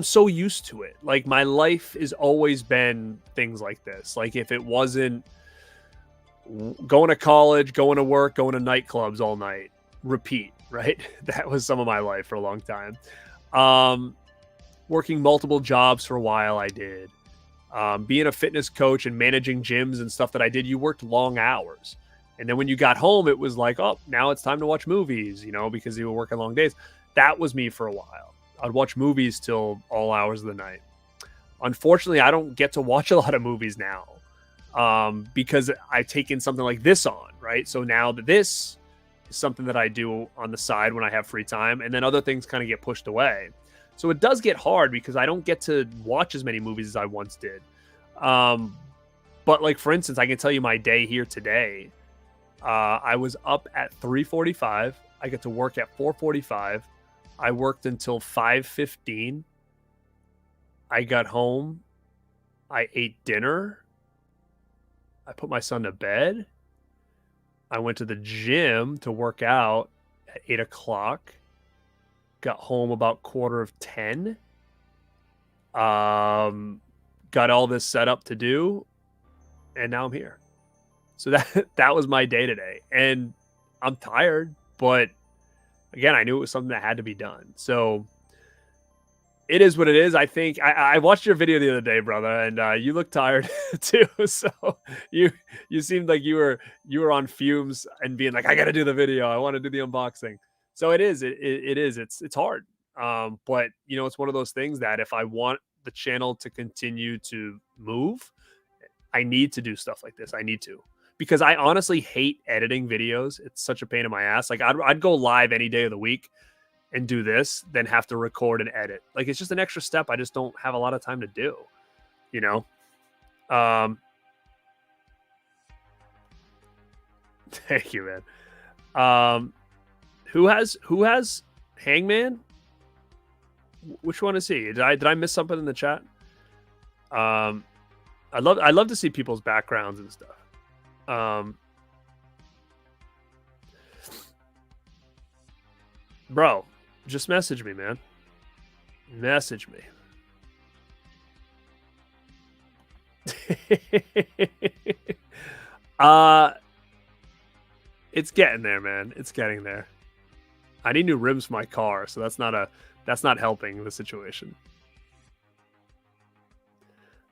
so used to it. Like my life has always been things like this. Like if it wasn't going to college, going to work, going to nightclubs all night, repeat, right? That was some of my life for a long time. Working multiple jobs for a while, I did. Being a fitness coach and managing gyms and stuff that I did, you worked long hours. And then when you got home, it was like, oh, now it's time to watch movies, you know, because you were working long days. That was me for a while. I'd watch movies till all hours of the night. Unfortunately, I don't get to watch a lot of movies now because I've taken something like this on, right? So now that this is something that I do on the side when I have free time, and then other things kind of get pushed away. So it does get hard because I don't get to watch as many movies as I once did. But like, for instance, I can tell you my day here today. I was up at 3:45. I get to work at 4:45. I worked until 5:15. I got home. I ate dinner. I put my son to bed. I went to the gym to work out at 8 o'clock. Got home about 9:45. Got all this set up to do. And now I'm here. So that was my day today. And I'm tired, but again, I knew it was something that had to be done. So it is what it is. I think I watched your video the other day, brother, and you look tired too. So you seemed like you were on fumes and being like, I got to do the video. I want to do the unboxing. So it is. It is. It's hard. But you know, it's one of those things that if I want the channel to continue to move, I need to do stuff like this. I need to. Because I honestly hate editing videos. It's such a pain in my ass. Like I'd go live any day of the week and do this, then have to record and edit. Like it's just an extra step I just don't have a lot of time to do, you know? Thank you, man. Who has Hangman? Which one is he? Did I miss something in the chat? I'd love to see people's backgrounds and stuff. Bro, just message me, man. Message me. It's getting there, man. It's getting there. I need new rims for my car, so that's not helping the situation.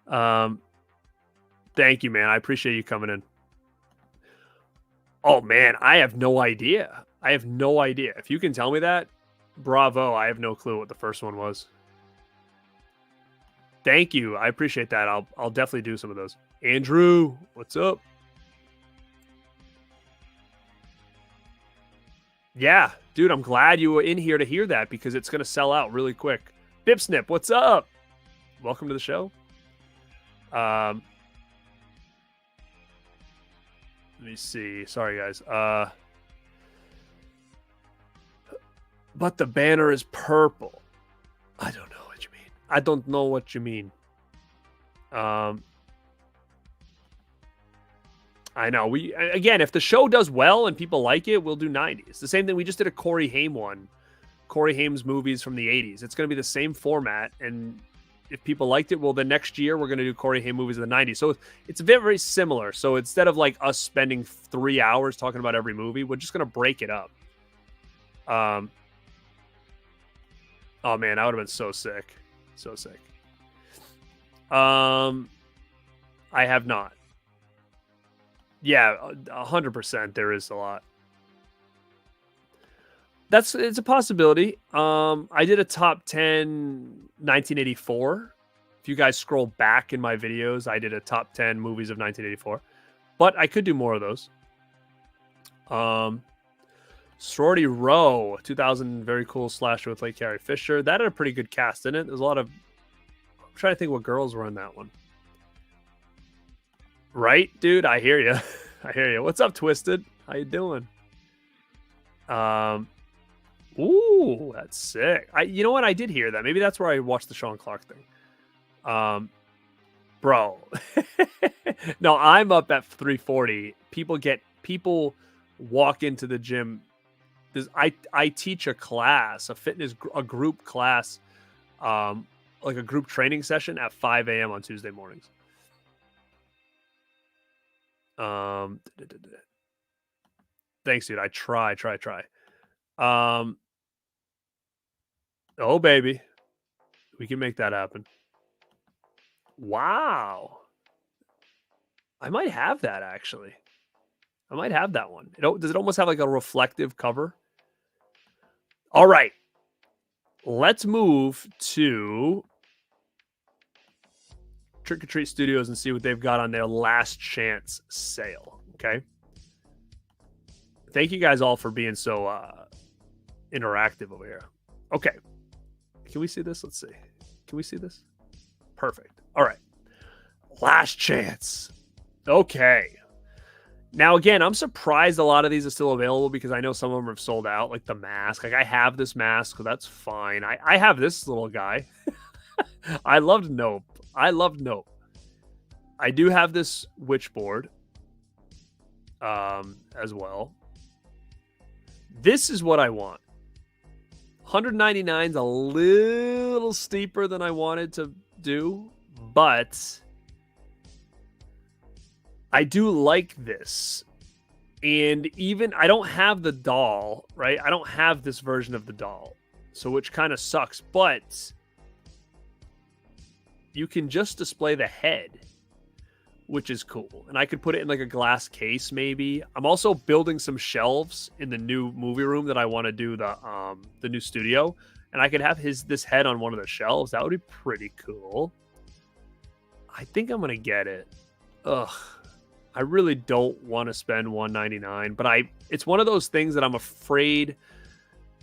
Thank you, man. I appreciate you coming in. Oh, man, I have no idea. If you can tell me that, bravo. I have no clue what the first one was. Thank you. I appreciate that. I'll definitely do some of those. Andrew, what's up? Yeah, dude, I'm glad you were in here to hear that because it's going to sell out really quick. Bipsnip, what's up? Welcome to the show. Let me see. Sorry, guys. But the banner is purple. I don't know what you mean. I know. Again, if the show does well and people like it, we'll do 90s. The same thing. We just did a Corey Haim one. Corey Haim's movies from the 80s. It's going to be the same format. And if people liked it, well, the next year we're going to do Corey Haim movies of the 90s. So it's very, very similar. So instead of like us spending 3 hours talking about every movie, we're just going to break it up. Oh man, that would have been so sick. So sick. I have not. Yeah, 100%. There is a lot. It's a possibility. I did a top 10 1984. If you guys scroll back in my videos, I did a top 10 movies of 1984. But I could do more of those. Sorority Row, 2000, very cool slasher with Lake Carrie Fisher. That had a pretty good cast in it. There's a lot of... I'm trying to think what girls were in that one. Right, dude? I hear you. I hear you. What's up, Twisted? How you doing? Ooh, that's sick. You know what? I did hear that. Maybe that's where I watched the Sean Clark thing. Bro. No, I'm up at 340. People walk into the gym. I teach a class, a group class, like a group training session at 5 a.m. on Tuesday mornings. Thanks, dude. I try. Oh, baby. We can make that happen. Wow. I might have that, actually. I might have that one. Does it almost have like a reflective cover? All right. Let's move to Trick or Treat Studios and see what they've got on their last chance sale. Okay. Thank you guys all for being so interactive over here. Okay. Can we see this? Let's see. Can we see this? Perfect. All right. Last chance. Okay. Now, again, I'm surprised a lot of these are still available because I know some of them have sold out, like the mask. Like, I have this mask, so that's fine. I have this little guy. I loved Nope. I do have this Witchboard as well. This is what I want. 199 is a little steeper than I wanted to do, but I do like this. And even I don't have the doll, right? I don't have this version of the doll, so which kind of sucks, but you can just display the head, which is cool. And I could put it in like a glass case, maybe. I'm also building some shelves in the new movie room that I want to do the new studio. And I could have this head on one of the shelves. That would be pretty cool. I think I'm gonna get it. Ugh. I really don't want to spend $199, but it's one of those things that I'm afraid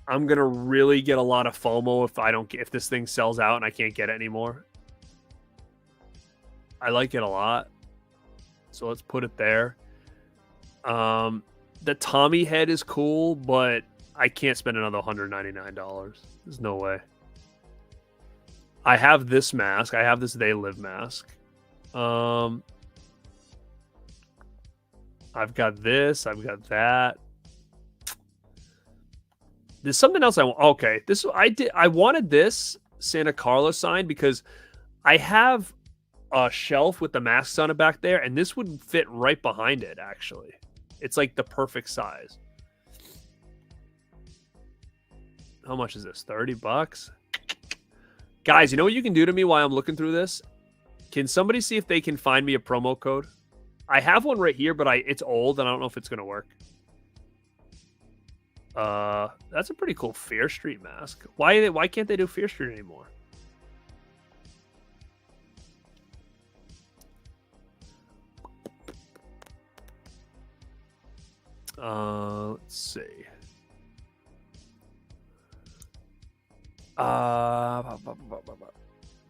I'm gonna really get a lot of FOMO if this thing sells out and I can't get it anymore. I like it a lot. So let's put it there. The Tommy head is cool, but I can't spend another $199. There's no way. I have this mask. I have this They Live mask. I've got this. I've got that. There's something else I want. Okay, I wanted this Santa Carla sign because I have a shelf with the masks on it back there, and this would fit right behind it. Actually, it's like the perfect size. How much is this? $30, guys. You know what you can do to me while I'm looking through this? Can somebody see if they can find me a promo code? I have one right here, but it's old, and I don't know if it's gonna work. That's a pretty cool Fear Street mask. Why can't they do Fear Street anymore? Let's see.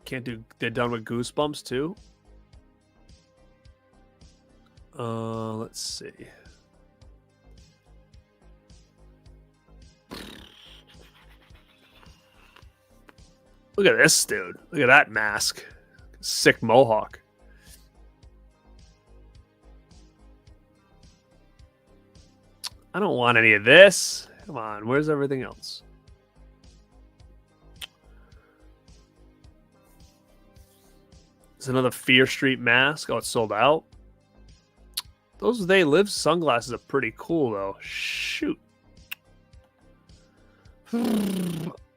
Can't do. They're done with Goosebumps too. Let's see. Look at this dude. Look at that mask. Sick mohawk. I don't want any of this. Come on, where's everything else? There's another Fear Street mask. Oh, it's sold out. Those They Live sunglasses are pretty cool, though. Shoot.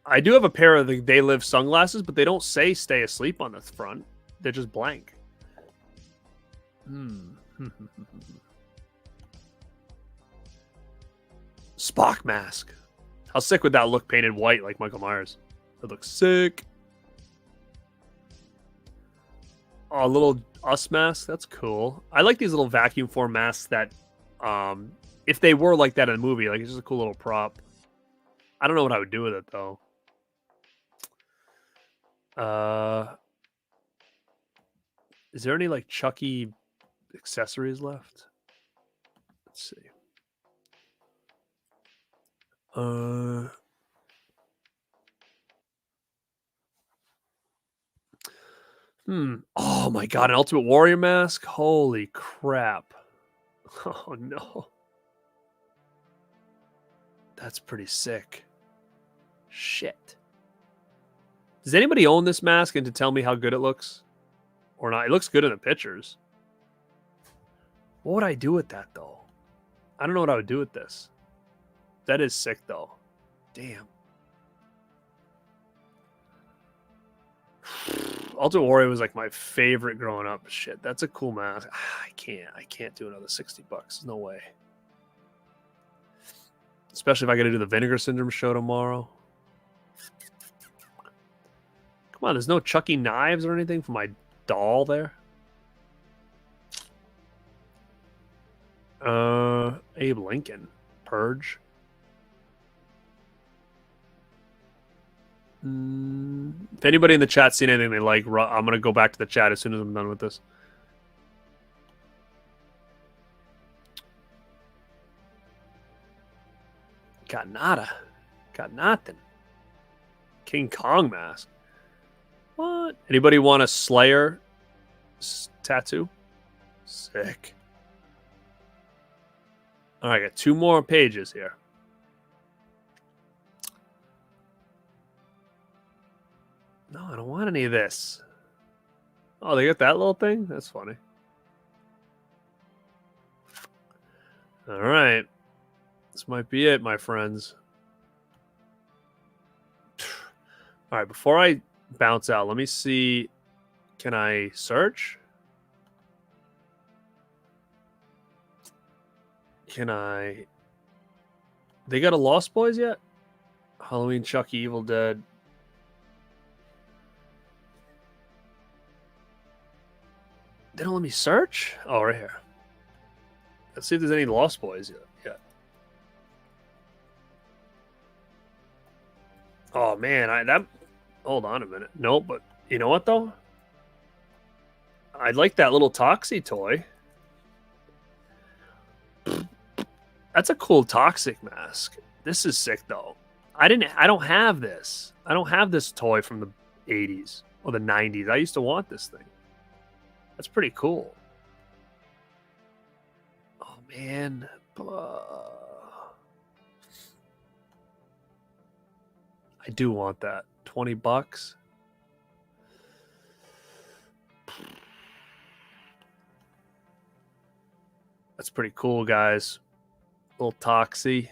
I do have a pair of the They Live sunglasses, but they don't say stay asleep on the front. They're just blank. Spock mask. How sick would that look painted white like Michael Myers? That looks sick. Oh, a little Us mask. That's cool. I like these little vacuum form masks that, if they were like that in the movie, like it's just a cool little prop. I don't know what I would do with it though. Is there any like Chucky accessories left? Let's see. Oh my god, an Ultimate Warrior mask? Holy crap. Oh no. That's pretty sick. Shit. Does anybody own this mask and to tell me how good it looks? Or not? It looks good in the pictures. What would I do with that though? I don't know what I would do with this. That is sick though. Damn. Ultimate Warrior was like my favorite growing up. Shit, that's a cool mask. I can't do another $60. No way. Especially if I got to do the Vinegar Syndrome show tomorrow. Come on, there's no Chucky knives or anything for my doll there. Abe Lincoln. Purge. If anybody in the chat seen anything they like, I'm going to go back to the chat as soon as I'm done with this. Got nada. Got nothing. King Kong mask. What? Anybody want a Slayer tattoo? Sick. All right, I got 2 more pages here. No, I don't want any of this. Oh, they got that little thing? That's funny. All right. This might be it, my friends. All right, before I bounce out, let me see. Can I search? Can I... They got a Lost Boys yet? Halloween, Chucky, Evil Dead. They don't let me search? Oh, right here. Let's see if there's any Lost Boys yet. Oh, man. Hold on a minute. No, but you know what, though? I like that little Toxie toy. That's a cool Toxic mask. This is sick, though. I don't have this. I don't have this toy from the 80s or the 90s. I used to want this thing. That's pretty cool. Oh, man. I do want that. $20. That's pretty cool, guys. Little Toxie.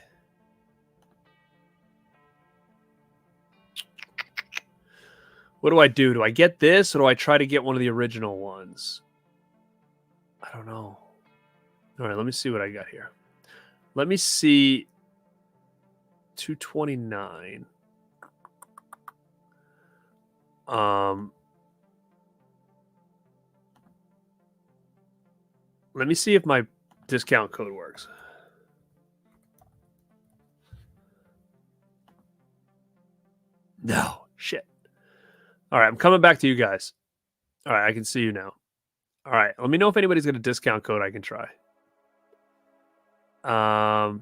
What do I do? Do I get this or do I try to get one of the original ones? I don't know. All right, let me see what I got here. Let me see. $229. Let me see if my discount code works. No, shit. All right, I'm coming back to you guys. All right, I can see you now. All right, let me know if anybody's got a discount code I can try. Oh,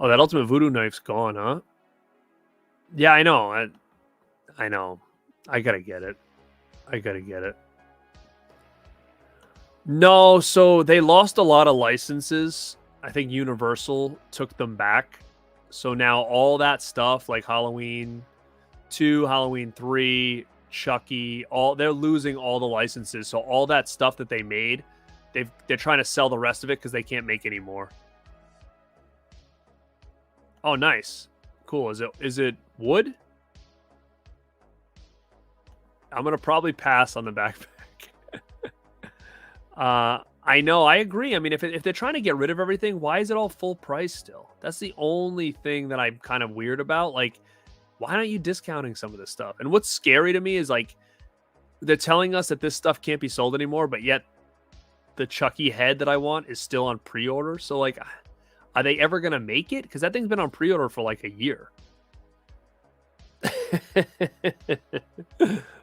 that Ultimate Voodoo knife's gone, huh? Yeah, I know. I know. I gotta get it. No, so they lost a lot of licenses. I think Universal took them back. So now all that stuff like Halloween 2, Halloween 3, Chucky, they're losing all the licenses. So all that stuff that they made, they're trying to sell the rest of it because they can't make any more. Oh, nice. Cool. Is it wood? I'm gonna probably pass on the backpack. I know, I agree. I mean, if they're trying to get rid of everything, why is it all full price still? That's the only thing that I'm kind of weird about. Like, why aren't you discounting some of this stuff? And what's scary to me is like they're telling us that this stuff can't be sold anymore, but yet the Chucky head that I want is still on pre-order. So like, are they ever gonna make it? Because that thing's been on pre-order for like a year.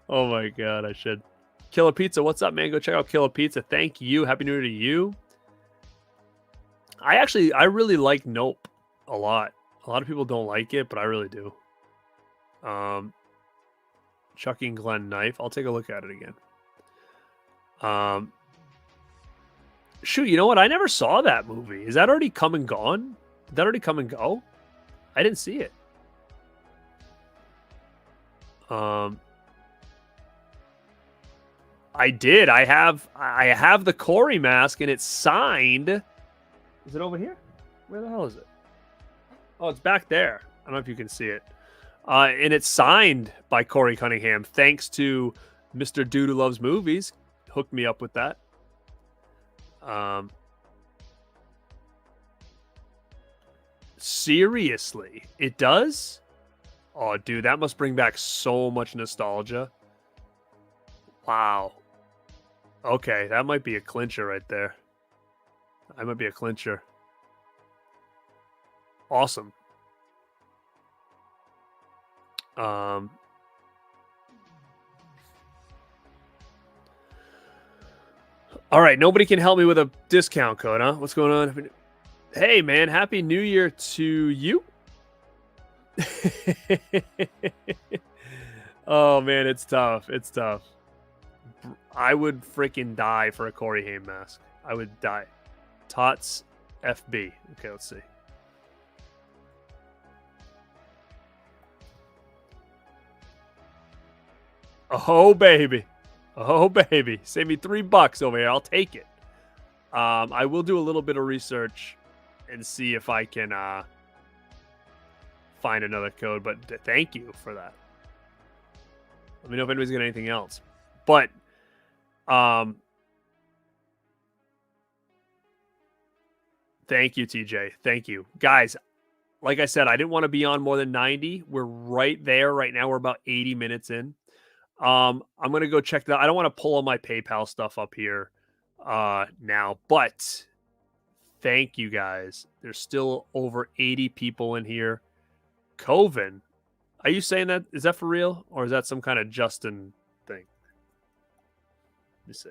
Oh my god, I should. Killer Pizza, what's up, man? Go check out Killer Pizza. Thank you. Happy New Year to you. I really like Nope a lot. A lot of people don't like it, but I really do. Chucky and Glenn Knife. I'll take a look at it again. Shoot, you know what? I never saw that movie. Is that already come and gone? Did that already come and go? I didn't see it. I did. I have the Corey mask and it's signed. Is it over here? Where the hell is it? Oh, it's back there. I don't know if you can see it. And it's signed by Corey Cunningham. Thanks to Mr. Dude Who Loves Movies. Hooked me up with that. Seriously, it does? Oh, dude, that must bring back so much nostalgia. Wow. Okay, that might be a clincher right there. That might be a clincher. Awesome. All right, nobody can help me with a discount code, huh? What's going on? Hey, man, Happy New Year to you. Oh, man, it's tough. It's tough. I would freaking die for a Corey Haim mask. I would die. Tots FB. Okay, let's see. Oh, baby. Oh, baby. Save me $3 over here. I'll take it. I will do a little bit of research and see if I can find another code, but thank you for that. Let me know if anybody's got anything else. But thank you, TJ. Thank you. Guys, like I said, I didn't want to be on more than 90. We're right there right now. We're about 80 minutes in. I'm going to go check that. I don't want to pull all my PayPal stuff up here now, but thank you guys. There's still over 80 people in here. Coven, are you saying that? Is that for real? Or is that some kind of Justin thing? Let me see.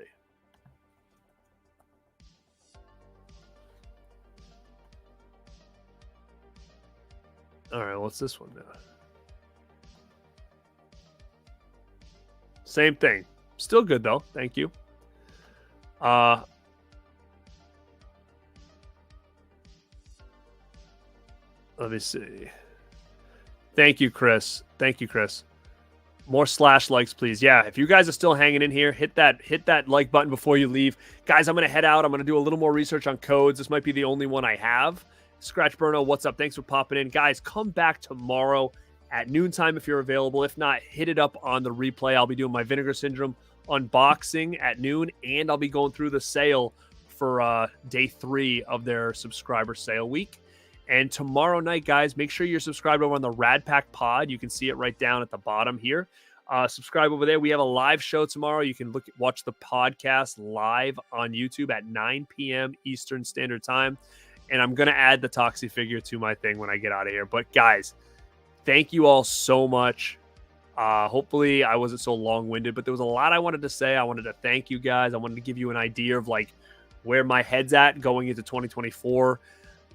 All right, what's this one now? Same thing. Still good, though. Thank you. Let me see. Thank you, Chris. Thank you, Chris. More slash likes, please. Yeah, if you guys are still hanging in here, hit that like button before you leave. Guys, I'm going to head out. I'm going to do a little more research on codes. This might be the only one I have. Scratch Burno, what's up? Thanks for popping in. Guys, come back tomorrow at noontime if you're available. If not, hit it up on the replay. I'll be doing my Vinegar Syndrome unboxing at noon, and I'll be going through the sale for day 3 of their subscriber sale week. And tomorrow night, guys, make sure you're subscribed over on the Radpack Pod. You can see it right down at the bottom here. Subscribe over there. We have a live show tomorrow. You can watch the podcast live on YouTube at 9 p.m. Eastern Standard Time. And I'm going to add the Toxie figure to my thing when I get out of here. But, guys, thank you all so much. Hopefully I wasn't so long-winded, but there was a lot I wanted to say. I wanted to thank you guys. I wanted to give you an idea of, like, where my head's at going into 2024.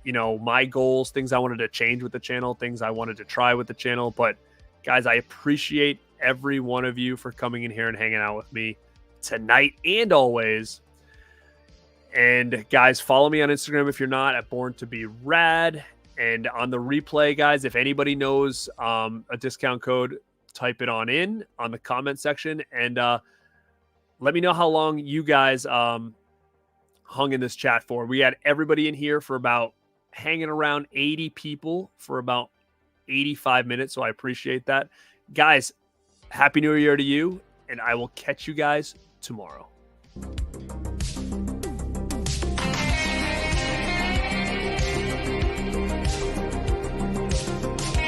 You know, my goals, things I wanted to change with the channel, things I wanted to try with the channel. But guys, I appreciate every one of you for coming in here and hanging out with me tonight and always. And guys, follow me on Instagram if you're not, at Born to Be Rad. And on the replay, guys, if anybody knows a discount code, type it on the comment section, and let me know how long you guys hung in this chat for. We had everybody in here for about hanging around 80 people for about 85 minutes, so I appreciate that. Guys, Happy New Year to you, and I will catch you guys tomorrow.